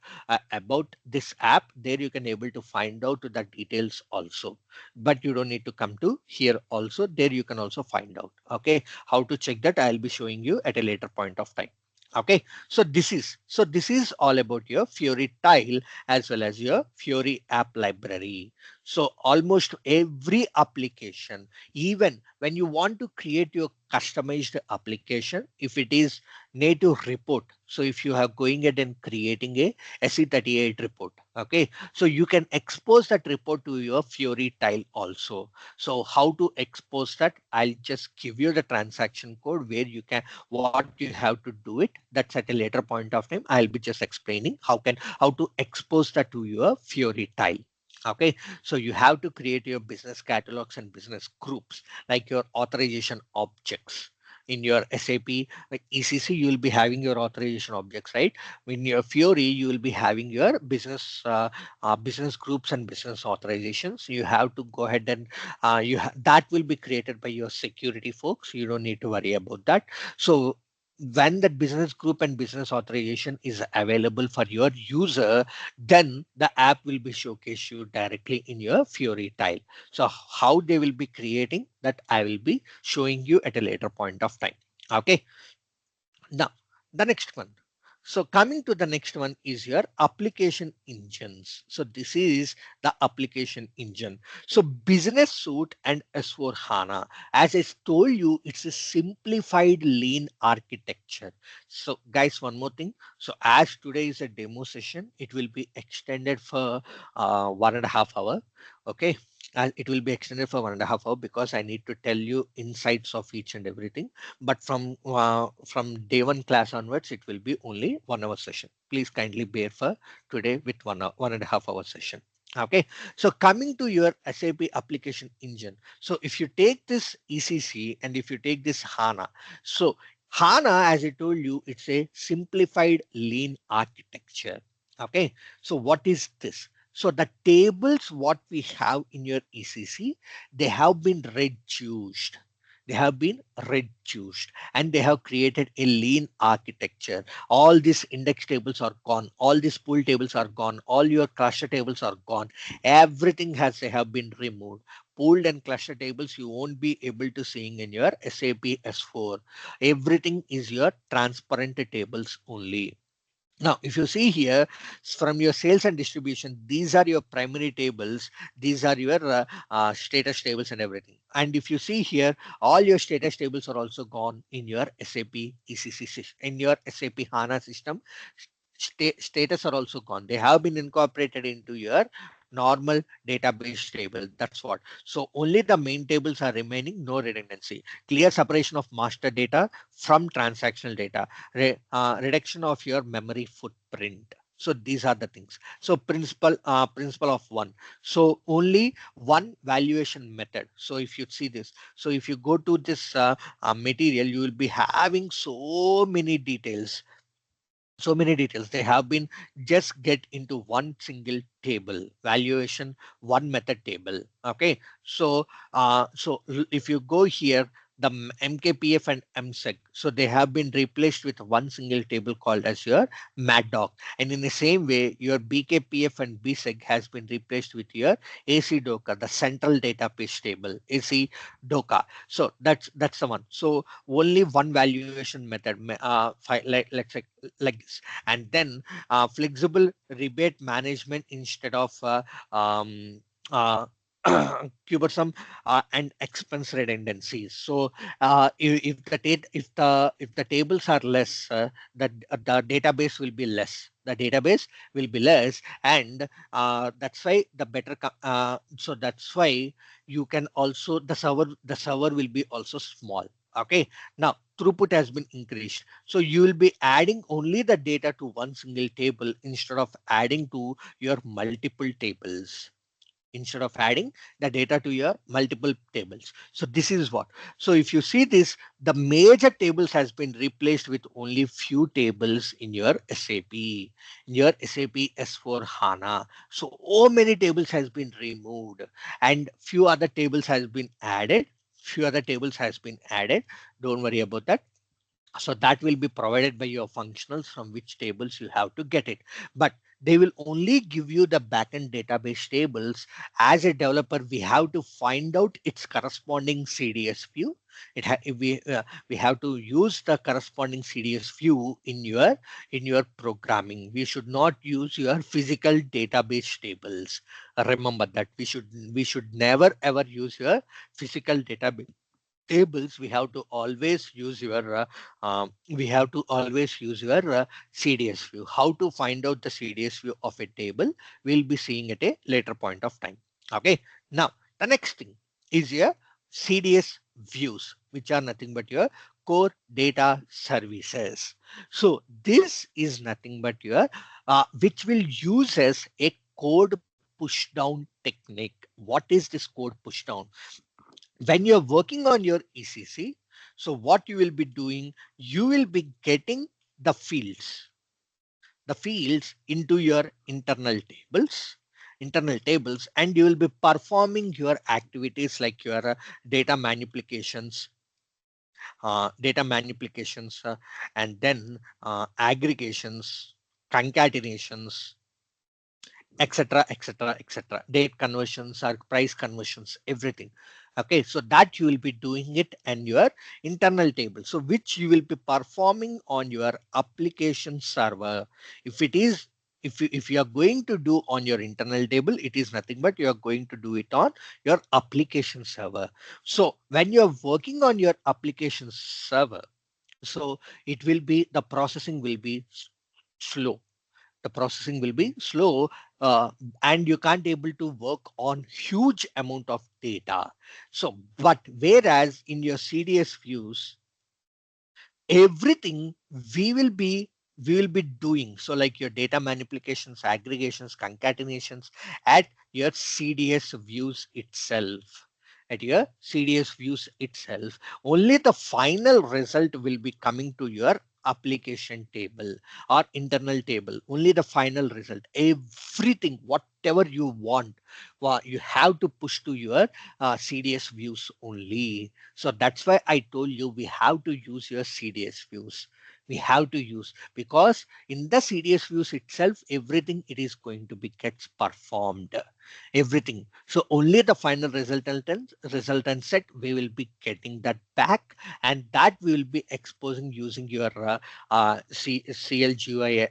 about this app. There you can able to find out the details also. But you don't need to come to here also. There you can also find out. Okay, how to check that I'll be showing you at a later point of time. Okay, so this is all about your Fiori tile as well as your Fiori app library. So almost every application, even when you want to create your customized application, if it is native report, so if you are going ahead and creating a SE38 report, okay, so you can expose that report to your Fiori tile also. So how to expose that? I'll just give you the transaction code where you can, what you have to do it. That's at a later point of time. I'll be just explaining how to expose that to your Fiori tile. Okay, so you have to create your business catalogs and business groups like your authorization objects. In your SAP like ECC, you will be having your authorization objects, right? In your Fiori, you will be having your business groups and business authorizations. You have to go ahead and that will be created by your security folks. You don't need to worry about that. So when that business group and business authorization is available for your user, then the app will be showcased you directly in your Fiori tile. So how they will be creating that, I will be showing you at a later point of time. Okay, now the next one. So coming to the next one is your application engines. So this is the application engine. So business suite and S4 HANA, as I told you, it's a simplified lean architecture. So guys, one more thing. So as today is a demo session, it will be extended for 1.5 hours. Okay, it will be extended for 1.5 hours because I need to tell you insights of each and everything. But from day one class onwards, it will be only 1 hour session. Please kindly bear for today with 1.5 hour session. Okay, so coming to your SAP application engine. So if you take this ECC and if you take this HANA, so HANA, as I told you, it's a simplified lean architecture. Okay, so what is this? So the tables what we have in your ECC, they have been reduced. They have been reduced and they have created a lean architecture. All these index tables are gone. All these pool tables are gone. All your cluster tables are gone. Everything has they have been removed. Pooled and cluster tables you won't be able to seeing in your SAP S4. Everything is your transparent tables only. Now, if you see here from your sales and distribution, these are your primary tables. These are your status tables and everything. And if you see here, all your status tables are also gone in your SAP ECC system, in your SAP HANA system. Status are also gone. They have been incorporated into your normal database table. That's what. So only the main tables are remaining, no redundancy. Clear separation of master data from transactional data, reduction of your memory footprint. So these are the things. So principle of one. So only one valuation method. So if you see this, so if you go to this material, you will be having so many details. so many details they have been just get into one single table valuation, one method table. Okay, so if you go here, the mkpf and msec, so they have been replaced with one single table called as your maddoc. And in the same way, your bkpf and bsec has been replaced with your ac doka, the central database table, ac doka. So that's the one. So only one valuation method, let's say like this. And then flexible rebate management instead of um, uh, cumbersome and expense redundancies. So if the tables are less, the database will be less. The database will be less, and that's why the better. So that's why you can also the server will be also small. Okay, now throughput has been increased. So you will be adding only the data to one single table instead of adding to your multiple tables. Instead of adding the data to your multiple tables. So this is what. So if you see this, the major tables has been replaced with only few tables in your SAP, in your SAP S4 HANA. So many tables has been removed and few other tables has been added. Few other tables has been added. Don't worry about that. So that will be provided by your functionals from which tables you have to get it. But they will only give you the backend database tables. As a developer, we have to find out its corresponding CDS view. We have to use the corresponding CDS view in your programming. We should not use your physical database tables. Remember that we should never ever use your physical database tables. We have to always use your CDS view. How to find out the CDS view of a table, we'll be seeing at a later point of time. Okay, now the next thing is your CDS views, which are nothing but your core data services. So this is nothing but your which will use as a code push down technique. What is this code push down? When you're working on your ECC, so what you will be doing, you will be getting the fields into your internal tables, and you will be performing your activities like your data manipulations, and then aggregations, concatenations, etc, etc, etc, date conversions or price conversions, everything. Okay, so that you will be doing it and your internal table, so which you will be performing on your application server. If it is, if you are going to do on your internal table, it is nothing but you are going to do it on your application server. So when you are working on your application server, so it will be, the processing will be slow. The processing will be slow, uh, and you can't able to work on huge amount of data. So but whereas in your CDS views, everything we will be we will be doing, so like your data manipulations, aggregations, concatenations at your CDS views itself. At your CDS views itself, only the final result will be coming to your application table or internal table. Only the final result, everything whatever you want, you have to push to your CDS views only. So that's why I told you we have to use your CDS views. We have to use, because in the CDS views itself, everything it is going to be gets performed. Everything. So only the final resultant set we will be getting that back, and that we will be exposing using your CLGUI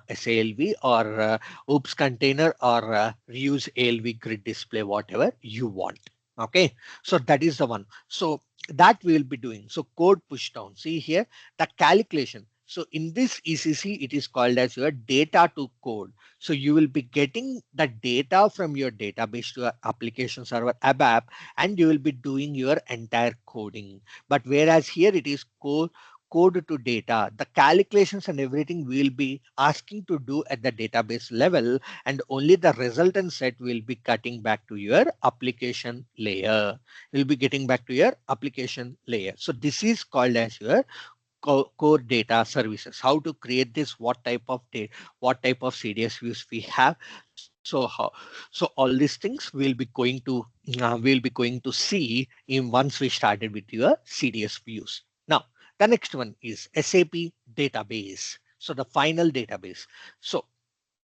SALV or OOPS container or reuse ALV grid display, whatever you want. Okay, so that is the one. So that we will be doing. So code push down. See here, the calculation. So in this ECC, it is called as your data to code. So you will be getting the data from your database to your application server ABAP, and you will be doing your entire coding. But whereas here it is code to data, the calculations and everything we will be asking to do at the database level, and only the resultant set will be cutting back to your application layer. Will be getting back to your application layer. So this is called as your core data services, how to create this, what type of data, what type of CDS views we have. So all these things we'll be going to see in once we started with your CDS views. Now the next one is SAP database. So the final database. So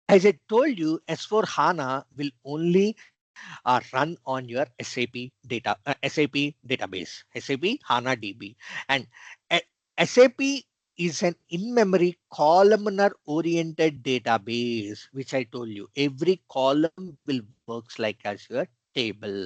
as I told you, S4 HANA will only run on your SAP database, SAP HANA DB. And uh, SAP is an in-memory columnar oriented database, which I told you. Every column will works like as your table,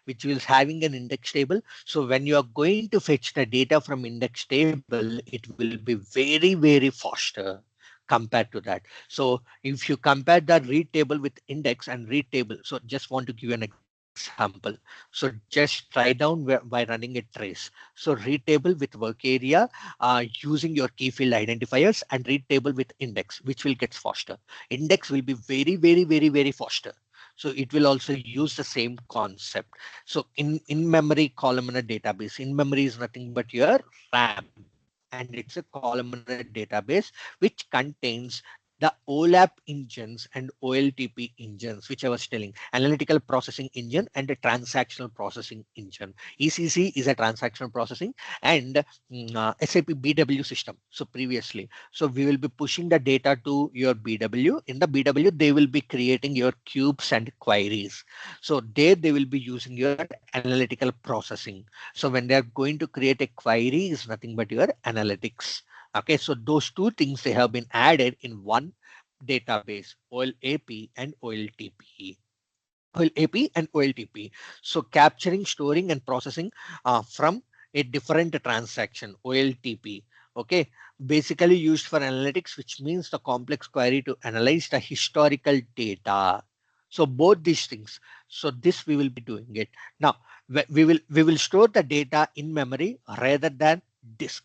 which is having an index table. So when you are going to fetch the data from index table, it will be very, very faster compared to that. So if you compare the read table with index and read table, so just want to give you an example. So just try down by running a trace. So read table with work area using your key field identifiers, and read table with index, which will get faster. Index will be very, very, very, very faster. So it will also use the same concept. So in memory columnar database, in memory is nothing but your RAM, and it's a columnar database which contains the OLAP engines and OLTP engines, which I was telling, analytical processing engine and a transactional processing engine. ECC is a transactional processing, and SAP BW system. So previously, so we will be pushing the data to your BW. In the BW, they will be creating your cubes and queries. So there they will be using your analytical processing. So when they are going to create a query, is nothing but your analytics. Okay, so those two things they have been added in one database, OLAP and OLTP. OLAP and OLTP. So capturing, storing, and processing from a different transaction, OLTP. Okay, basically used for analytics, which means the complex query to analyze the historical data. So both these things. So this we will be doing it. Now we will store the data in memory rather than disk.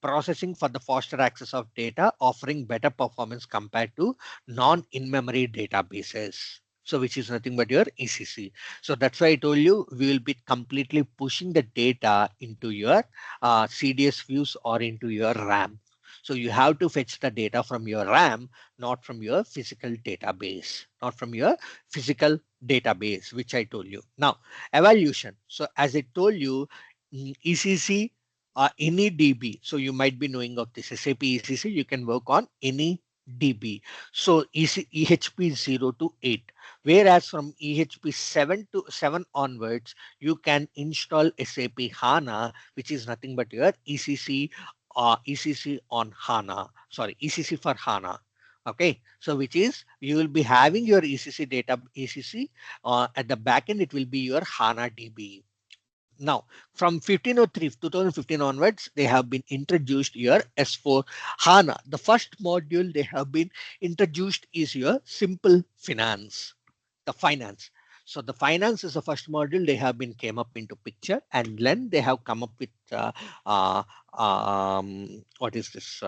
Processing for the faster access of data, offering better performance compared to non-in-memory databases. So which is nothing but your ECC. So that's why I told you we will be completely pushing the data into your CDS views or into your RAM. So you have to fetch the data from your RAM, not from your physical database, not from your physical database, which I told you. Now, evaluation. So as I told you, ECC, any DB. So you might be knowing of this SAP ECC. You can work on any DB. So EHP 0 to 8. Whereas from EHP 7 to 7 onwards, you can install SAP HANA, which is nothing but your ECC on HANA. Sorry, ECC for HANA. Okay, so which is you will be having your ECC data, ECC at the backend, it will be your HANA DB. Now, from 1503, 2015 onwards, they have been introduced your S4 HANA. The first module they have been introduced is your simple finance, the finance. So the finance is the first module they have been came up into picture, and then they have come up with uh, what is this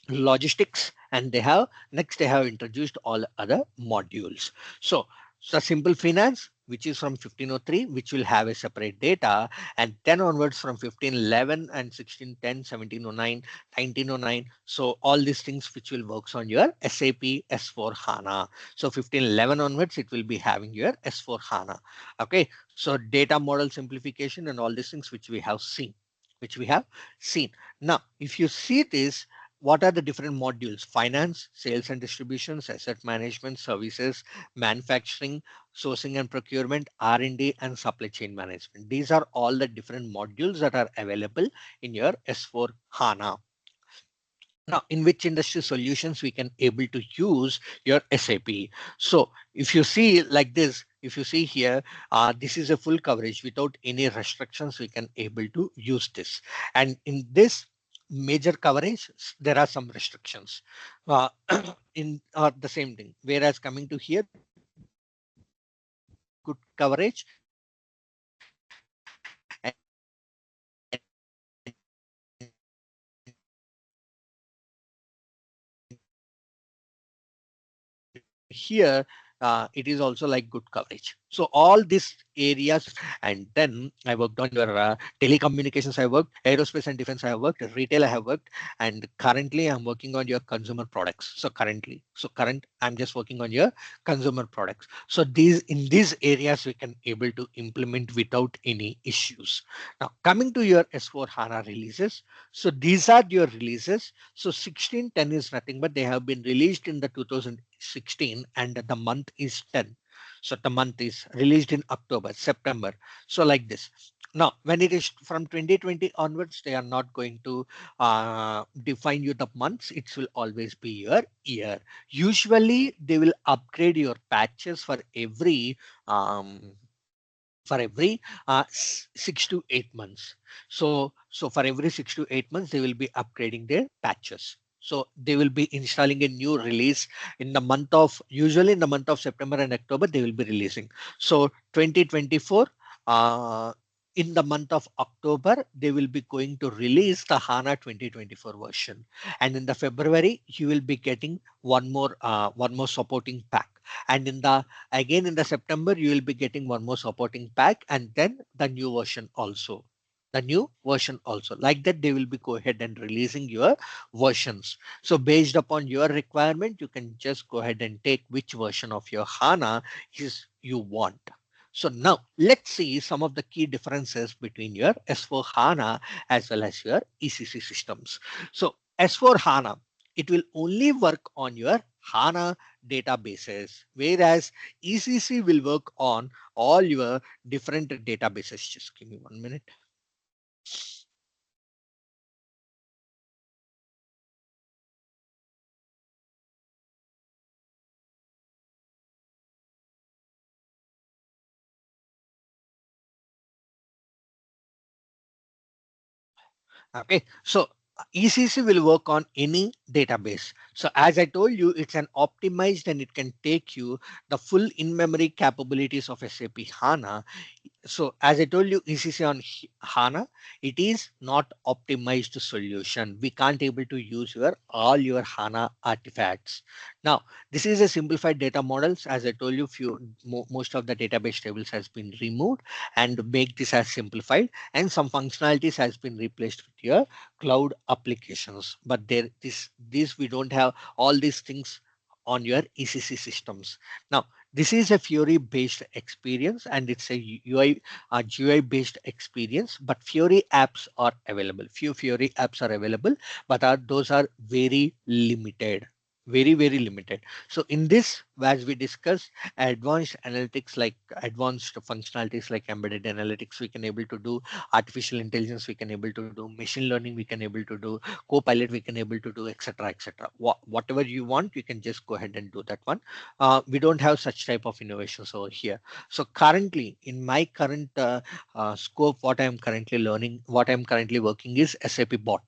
logistics, and they have introduced all other modules. So simple finance, which is from 1503, which will have a separate data, and then onwards from 1511 and 1610, 1709, 1909. So all these things which will works on your SAP S4 HANA. So 1511 onwards, it will be having your S4 HANA. Okay, so data model simplification and all these things which we have seen. Now, if you see this, what are the different modules? Finance, sales and distributions, asset management, services, manufacturing, sourcing and procurement, R&D, and supply chain management. These are all the different modules that are available in your S4 HANA. Now, in which industry solutions we can able to use your SAP. So if you see like this, if you see here, this is a full coverage without any restrictions. We can able to use this, and in this major coverage, there are some restrictions in the same thing. Whereas coming to here, there is a good coverage, and here it is also like good coverage. So all these areas, and then I worked on your telecommunications. I worked aerospace and defense. I have worked retail. I have worked, and currently I'm working on your consumer products. So current, I'm just working on your consumer products. So these areas we can able to implement without any issues. Now coming to your S4 HANA releases. So these are your releases. So 1610 is nothing but they have been released in the 2016 and the month is 10. So the month is released in October, September. So like this. Now, when it is from 2020 onwards, they are not going to define you the months. It will always be your year. Usually, they will upgrade your patches um, for every 6 to 8 months. So for every 6 to 8 months, they will be upgrading their patches. So they will be installing a new release in the month of, usually in the month of September and October, they will be releasing. So 2024, in the month of October, they will be going to release the HANA 2024 version. And in the February, you will be getting one more supporting pack. And in the again in the September, you will be getting one more supporting pack and then the new version also. The new version also. Like that, they will be go ahead and releasing your versions. So based upon your requirement, you can just go ahead and take which version of your HANA is you want. So now let's see some of the key differences between your S4 HANA as well as your ECC systems. So S4 HANA, it will only work on your HANA databases, whereas ECC will work on all your different databases. Just give me 1 minute. Okay, so ECC will work on any database. So as I told you, it's an optimized and it can take you the full in-memory capabilities of SAP HANA. So as I told you, ECC on HANA, it is not optimized solution. We can't able to use your all your HANA artifacts. Now, this is a simplified data models. As I told you, most of the database tables has been removed and make this as simplified, and some functionalities has been replaced with your cloud applications. But this we don't have all these things on your ECC systems. Now, this is a Fiori based experience and it's a UI GUI based experience, but Fiori apps are available. Few Fiori apps are available, but those are very limited. Very limited. So in this, as we discussed, advanced analytics like advanced functionalities like embedded analytics, we can able to do artificial intelligence, we can able to do machine learning, we can able to do co-pilot, we can able to do etc etc. Whatever you want, you can just go ahead and do that one. We don't have such type of innovations over here. So currently, in my current scope, what I am currently learning, what I am currently working is SAP bot.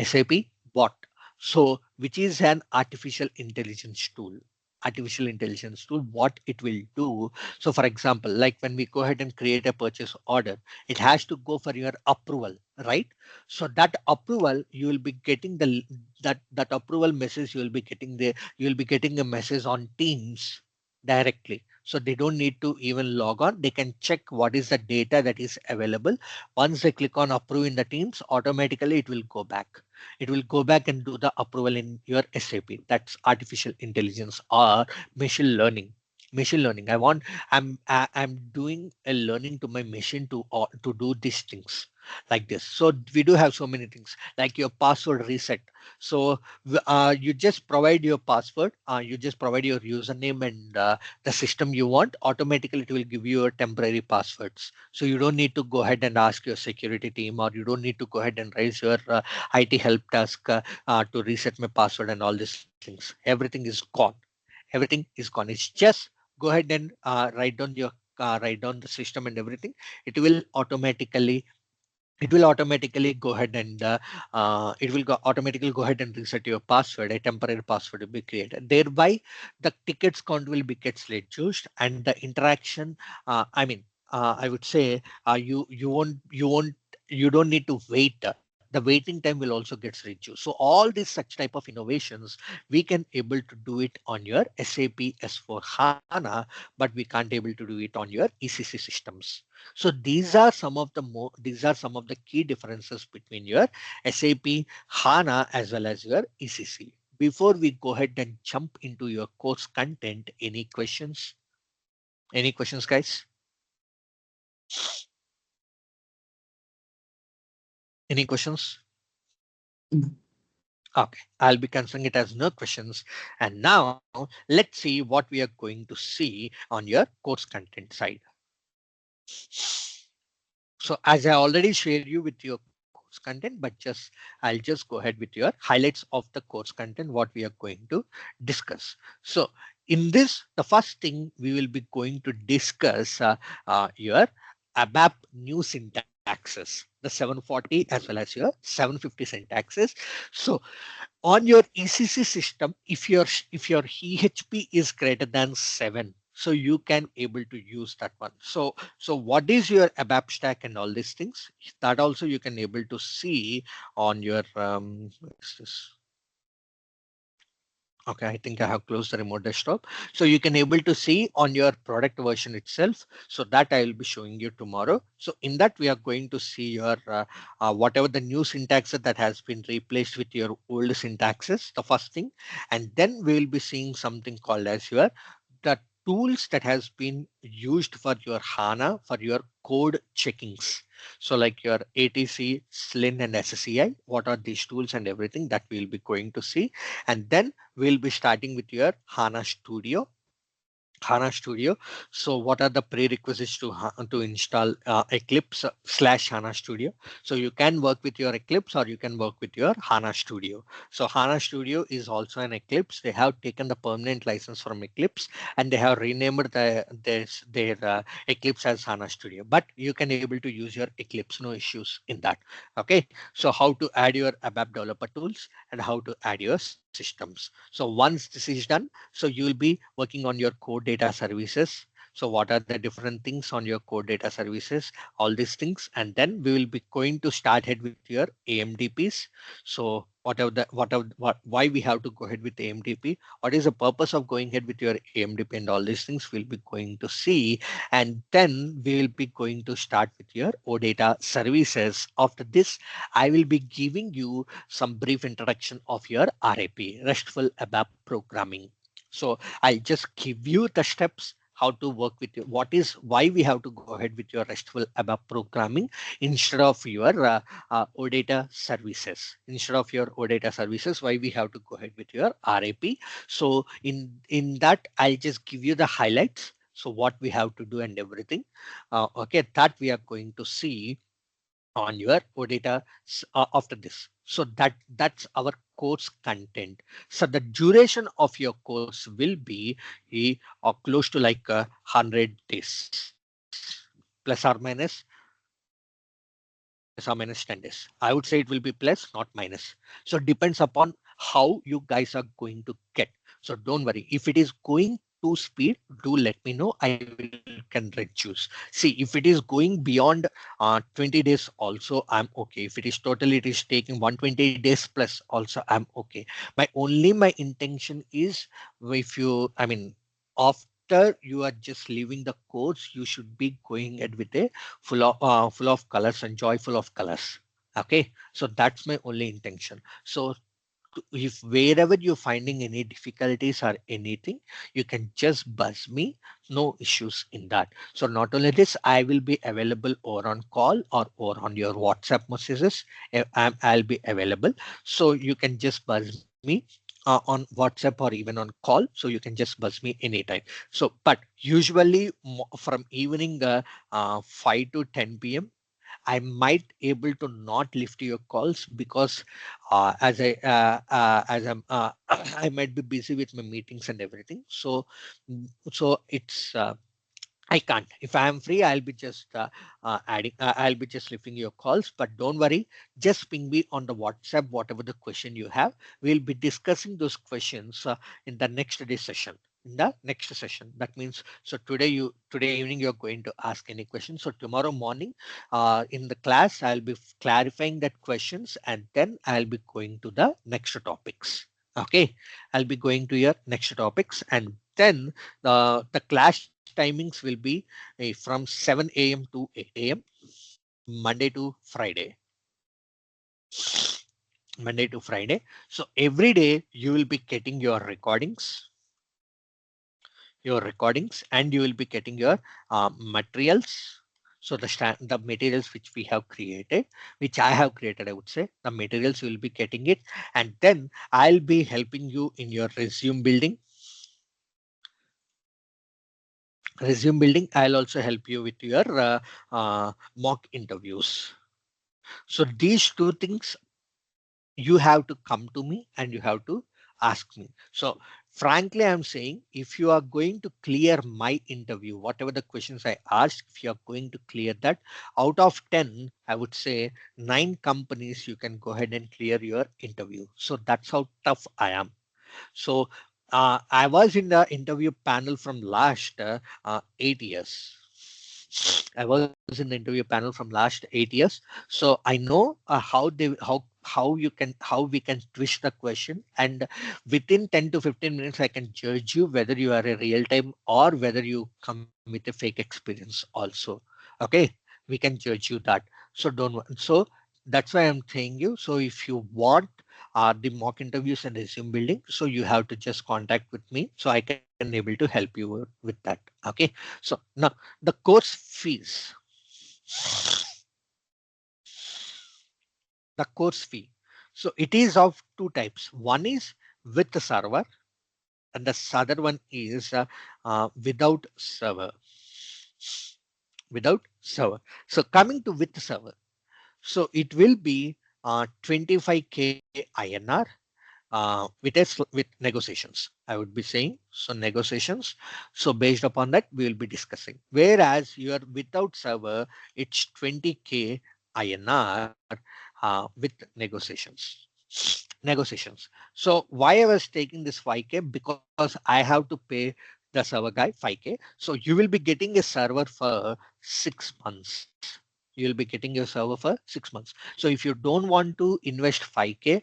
SAP bot. So, which is an artificial intelligence tool. Artificial intelligence tool, what it will do. So, for example, like when we go ahead and create a purchase order, it has to go for your approval, right? So that approval, you will be getting that approval message. You will be getting you will be getting a message on Teams directly. So they don't need to even log on. They can check what is the data that is available. Once they click on approve in the Teams, automatically it will go back. It will go back and do the approval in your SAP. That's artificial intelligence or machine learning. Machine learning. I'm doing a learning to my machine to do these things like this. So we do have so many things like your password reset. So you just provide your password. You just provide your username and the system you want. Automatically, it will give you your temporary passwords. So you don't need to go ahead and ask your security team, or you don't need to go ahead and raise your IT help desk to reset my password and all these things. Everything is gone. Everything is gone. It's just go ahead and write down the system and everything. It will automatically go ahead and automatically go ahead and reset your password. A temporary password will be created, thereby the tickets count will be gets reduced and the interaction, I mean, I would say, you don't need to wait. The the waiting time will also get reduced. So all these such type of innovations we can able to do it on your SAP S4 HANA, but we can't able to do it on your ECC systems. So these are some of the key differences between your SAP HANA as well as your ECC. Before we go ahead and jump into your course content, any questions? Any questions, guys? Any questions? Okay, I'll be considering it as no questions. And now let's see what we are going to see on your course content side. So as I already shared you with your course content, but I'll just go ahead with your highlights of the course content, what we are going to discuss. So in this, the first thing we will be going to discuss your ABAP new syntaxes, the 740 as well as your 750 syntaxes. So on your ECC system, if your EHP is greater than 7, so you can able to use that one. So what is your ABAP stack and all these things, that also you can able to see on your what is this? Okay, I think I have closed the remote desktop. So you can able to see on your product version itself. So that I will be showing you tomorrow. So in that we are going to see your whatever the new syntax that has been replaced with your old syntaxes, the first thing. And then we will be seeing something called as your the tools that has been used for your HANA for your code checkings. So like your ATC, SLIN and SSCI, what are these tools and everything that we'll be going to see. And then we'll be starting with your HANA Studio. HANA Studio. So what are the prerequisites to install Eclipse slash HANA Studio? So you can work with your Eclipse or you can work with your HANA Studio. So HANA Studio is also an Eclipse. They have taken the permanent license from Eclipse and they have renamed their Eclipse as HANA Studio. But you can able to use your Eclipse, no issues in that. Okay. So how to add your ABAP developer tools and how to add your systems. So once this is done, so you will be working on your core data services. So what are the different things on your core data services, all these things, and then we will be going to start ahead with your AMDPs. So why we have to go ahead with AMDP, what is the purpose of going ahead with your AMDP and all these things we'll be going to see. And then we will be going to start with your OData services. After this, I will be giving you some brief introduction of your RAP, RESTful ABAP programming. So I'll just give you the steps how to work with you. Why we have to go ahead with your RESTful ABAP programming instead of your OData services. Instead of your OData services, why we have to go ahead with your RAP. So in that, I'll just give you the highlights. So what we have to do and everything. Okay, that we are going to see on your OData after this. So that's our course content. So the duration of your course will be close to like 100 days, plus or minus plus or minus 10 days. I would say it will be plus, not minus. So depends upon how you guys are going to get. So don't worry. If it is going to speed, do let me know. I will can reduce. See, if it is going beyond 20 days also, I'm okay. If it is taking 120 days plus also, I'm okay. My intention is if you, I mean, after you are just leaving the course, you should be going ahead with a full of colors and joyful of colors. Okay, so that's my only intention. So if wherever you're finding any difficulties or anything, you can just buzz me. No issues in that. So not only this, I will be available or on call or on your WhatsApp messages. I'll be available. So you can just buzz me on WhatsApp or even on call. So you can just buzz me anytime. So, but usually from evening 5 to 10 p.m. I might able to not lift your calls because as I'm I might be busy with my meetings and everything. So it's I can't. If I am free, I'll be just I'll be just lifting your calls. But don't worry, just ping me on the WhatsApp whatever the question you have. We'll be discussing those questions in the next day session. in the next session. That means, so today evening you're going to ask any questions. So tomorrow morning, in the class, I'll be clarifying that questions, and then I'll be going to the next topics. Okay, I'll be going to your next topics, and then the class timings will be from 7 a.m. to 8 a.m. Monday to Friday. Monday to Friday. So every day you will be getting your recordings, and you will be getting your materials. So the materials which we have created, which I have created, I would say, the materials you will be getting it, and then I'll be helping you in your resume building. I'll also help you with your mock interviews. So these two things you have to come to me and you have to ask me. So frankly, I'm saying, if you are going to clear my interview, whatever the questions I asked, if you are going to clear that, out of 10, I would say 9 companies you can go ahead and clear your interview. So that's how tough I am. So I was in the interview panel from last 8 years. I was in the interview panel from last 8 years, so I know how we can twist the question, and within 10 to 15 minutes I can judge you whether you are a real time or whether you come with a fake experience also. Okay, we can judge you that. So so that's why I'm saying you. So if you want the mock interviews and resume building, so you have to just contact with me so I can able to help you with that. Okay, so now the course fees, the course fee. So it is of two types. One is with the server, and the other one is without server. Without server. So coming to with the server, so it will be 25K INR with negotiations. I would be saying, so negotiations. So based upon that, we will be discussing. Whereas you are without server, it's 20K INR with negotiations. Negotiations. So why I was taking this 5K, because I have to pay the server guy 5K. So you will be getting a server for 6 months. You will be getting your server for 6 months. So if you don't want to invest 5K,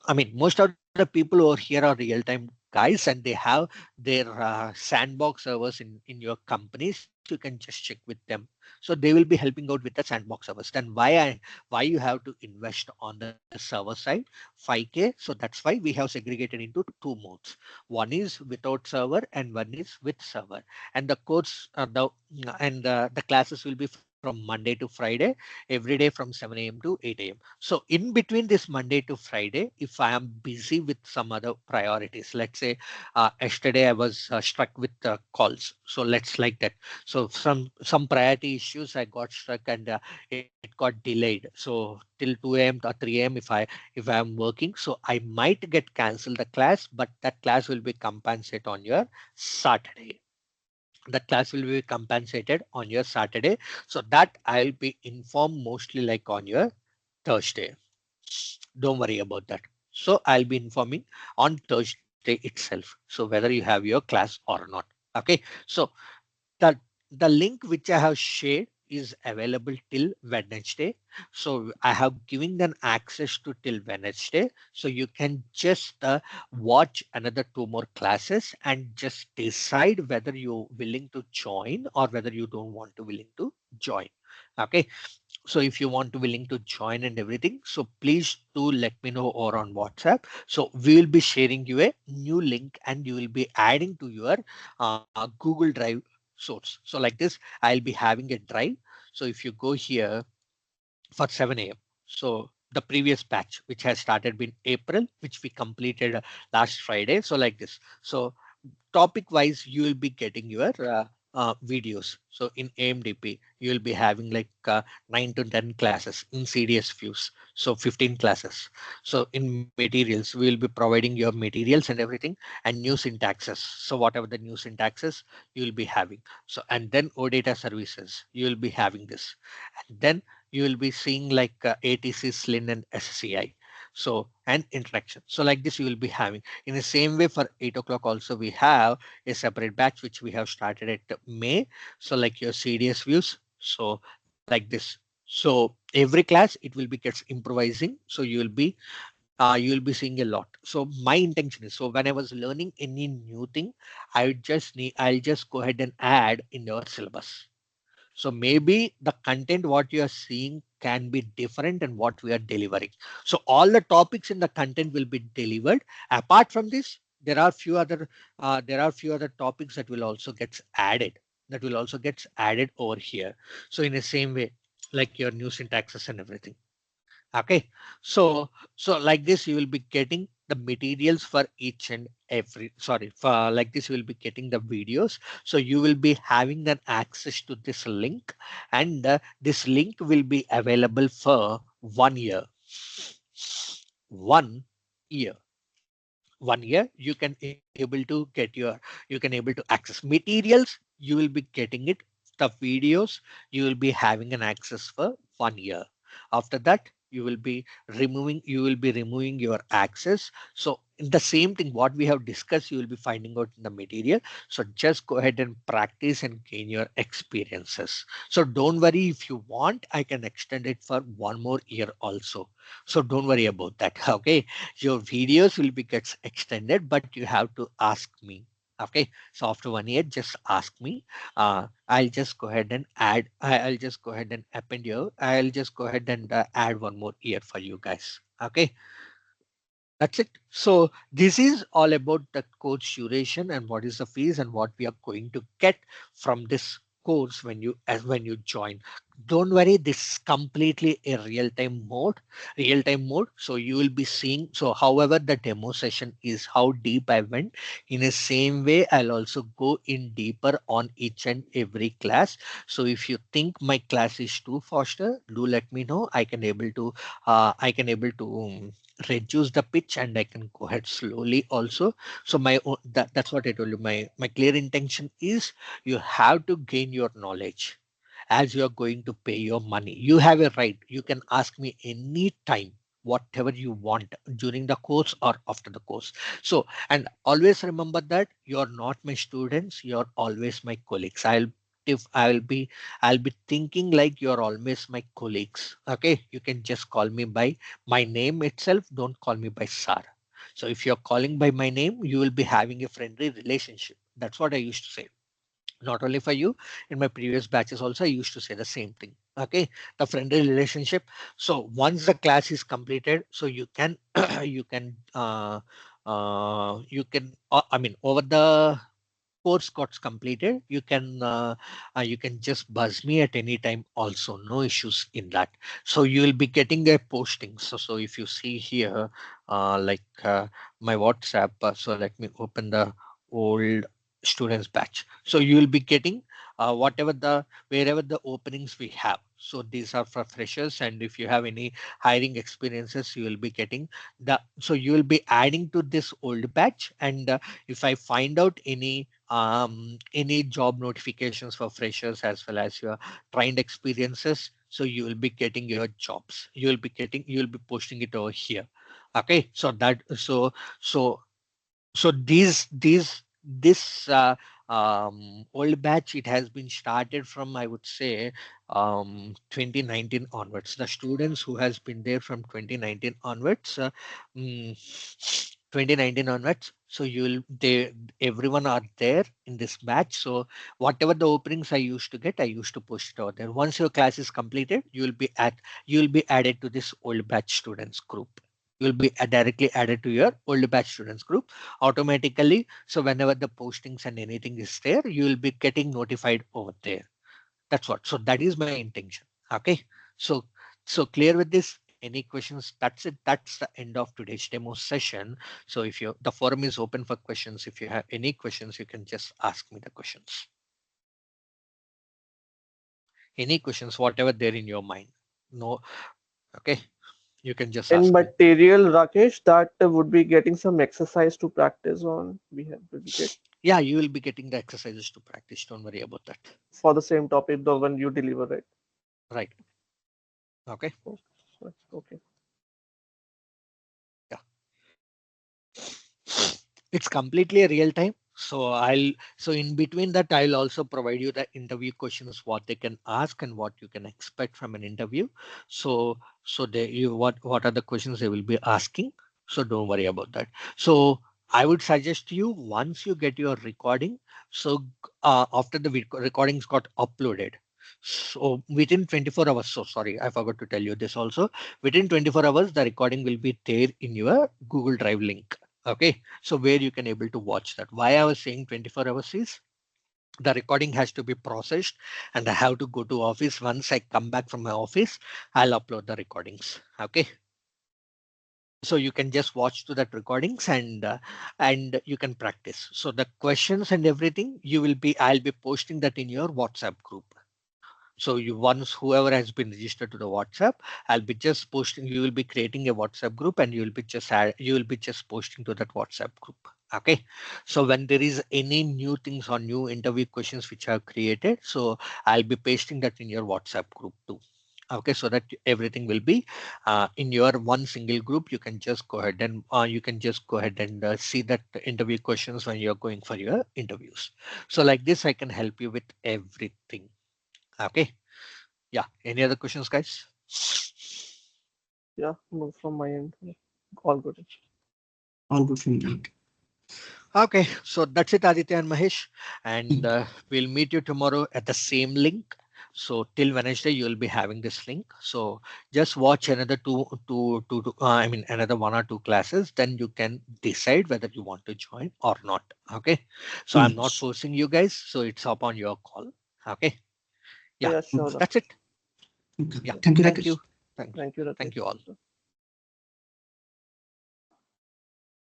I mean, most of the people over here are real-time guys, and they have their sandbox servers in your companies. You can just check with them. So they will be helping out with the sandbox servers. Then why you have to invest on the server side 5K? So that's why we have segregated into two modes. One is without server and one is with server. And the course the classes will be from Monday to Friday, every day from 7 a.m. to 8 a.m. So in between this Monday to Friday, if I am busy with some other priorities, let's say yesterday I was struck with calls. So let's like that. So some priority issues I got stuck, and it got delayed. So till 2 a.m. or 3 a.m. if I am working, so I might get cancelled the class, but that class will be compensated on your Saturday. That class will be compensated on your Saturday. So that I'll be informed mostly like on your Thursday. Don't worry about that. So I'll be informing on Thursday itself. So whether you have your class or not. Okay. So the the link which I have shared is available till Wednesday. So I have given them access to till Wednesday. So you can just watch another 2 more classes and just decide whether you're willing to join or whether you don't want to willing to join. Okay. So if you want to willing to join and everything, so please do let me know or on WhatsApp. So we will be sharing you a new link and you will be adding to your Google Drive source. So like this, I'll be having a drive. So if you go here for 7 a.m. So the previous batch, which has started in April, which we completed last Friday. So like this. So topic wise you will be getting your videos. So in AMDP you will be having like 9 to 10 classes. In CDS views, so 15 classes. So in materials we will be providing your materials and everything, and new syntaxes. So whatever the new syntaxes you will be having. So and then OData services you will be having this, and then you will be seeing like ATC, SLIN and SCI. So and interaction. So like this you will be having. In the same way for 8 o'clock also we have a separate batch which we have started at May. So like your CDS views. So like this. So every class it will be gets improvising. So you will be seeing a lot. So my intention is, so when I was learning any new thing, I'll just go ahead and add in your syllabus. So maybe the content what you are seeing can be different and what we are delivering. So all the topics in the content will be delivered. Apart from this, there are few other topics that will also gets added. That will also gets added over here. So in the same way, like your new syntaxes and everything. Okay, so like this you will be getting the materials for each and every, sorry, for like this you will be getting the videos. So you will be having an access to this link, and this link will be available for 1 year. 1 year. 1 year you can able to get you can able to access materials, you will be getting it, the videos you will be having an access for 1 year. After that you will be removing your access. So in the same thing what we have discussed you will be finding out in the material. So just go ahead and practice and gain your experiences. So don't worry, if you want I can extend it for 1 more year also. So don't worry about that. Okay, your videos will be gets extended, but you have to ask me. Okay, so after 1 year just ask me. I'll just go ahead and I'll just go ahead and append you, I'll just go ahead and add 1 more year for you guys. Okay, that's it. So this is all about the course duration and what is the fees and what we are going to get from this course when you join. Don't worry, this is completely a real time mode. So you will be seeing. So however the demo session is how deep I went. In the same way, I'll also go in deeper on each and every class. So if you think my class is too faster, do let me know. I can able to reduce the pitch and I can go ahead slowly also. So that's what I told you. My clear intention is you have to gain your knowledge as you are going to pay your money. You have a right. You can ask me any time whatever you want during the course or after the course. So and always remember that you're not my students, you're always my colleagues. If I'll be thinking like you're always my colleagues. Okay, you can just call me by my name itself, don't call me by sir. So if you're calling by my name you will be having a friendly relationship. That's what I used to say, not only for you. In my previous batches also I used to say the same thing. Okay, the friendly relationship. So once the class is completed, so you can you can I mean over the course got completed, you can just buzz me at any time also, no issues in that. So you will be getting a posting. So if you see here like my WhatsApp, so let me open the old students batch. So you will be getting whatever the wherever the openings we have. So these are for freshers, and if you have any hiring experiences you will be getting the, so you will be adding to this old batch. And if I find out any job notifications for freshers as well as your trained experiences, so you will be getting your jobs, you will be posting it over here. Okay, so so this old batch, it has been started from, I would say, 2019 onwards. The students who has been there from 2019 onwards, mm, 2019 onwards. So they everyone are there in this batch. So whatever the openings I used to get, I used to post it over there. Once your class is completed, you will be added to this old batch students group. You will be directly added to your old batch students group automatically. So whenever the postings and anything is there, you will be getting notified over there. That's what. So that is my intention. Okay. So clear with this. Any questions? That's it. That's the end of today's demo session. So if you the forum is open for questions. If you have any questions, you can just ask me the questions. Any questions, whatever there in your mind. No. Okay. You can just In ask me. material, Rakesh, that would be getting some exercise to practice on. We have will we get Yeah, you will be getting the exercises to practice. Don't worry about that. for the same topic, the one you deliver it. Right. Okay. Oh, okay. It's completely real time. So in between that, I'll also provide you the interview questions, what they can ask and what you can expect from an interview. So they you what are the questions they will be asking. So don't worry about that. So I would suggest you, once you get your recording, so after the recordings got uploaded, so within 24 hours, so sorry, I forgot to tell you this also, within 24 hours the recording will be there in your Google Drive link. Okay, so where you can able to watch that. Why I was saying 24 hours is the recording has to be processed and I have to go to office. Once I come back from my office, I'll upload the recordings. Okay, so you can just watch to that recordings and you can practice. So the questions and everything you will be I'll be posting that in your WhatsApp group. So you, once whoever has been registered to the WhatsApp, I'll be just posting. You will be creating a WhatsApp group, and you will be just posting to that WhatsApp group. Okay. So when there is any new things or new interview questions which are created, so I'll be pasting that in your WhatsApp group too. Okay, so that everything will be in your one single group. You can just go ahead and see that interview questions when you're going for your interviews. So like this, I can help you with everything. Okay. Yeah. Any other questions, guys? Yeah, no, from my end, all good. All good from you. Okay. So that's it, Aditya and Mahesh. And we'll meet you tomorrow at the same link. So till Wednesday, you'll be having this link. So just watch another I mean, another 1 or 2 classes. Then you can decide whether you want to join or not. Okay. So I'm not Yes. forcing you guys. So it's up on your call. Okay. Yeah. Yeah, sure. That's it. Okay. Yeah. Thank you, Thank Rakesh. you. Thank you. Thank you, Thank you all. Rakesh.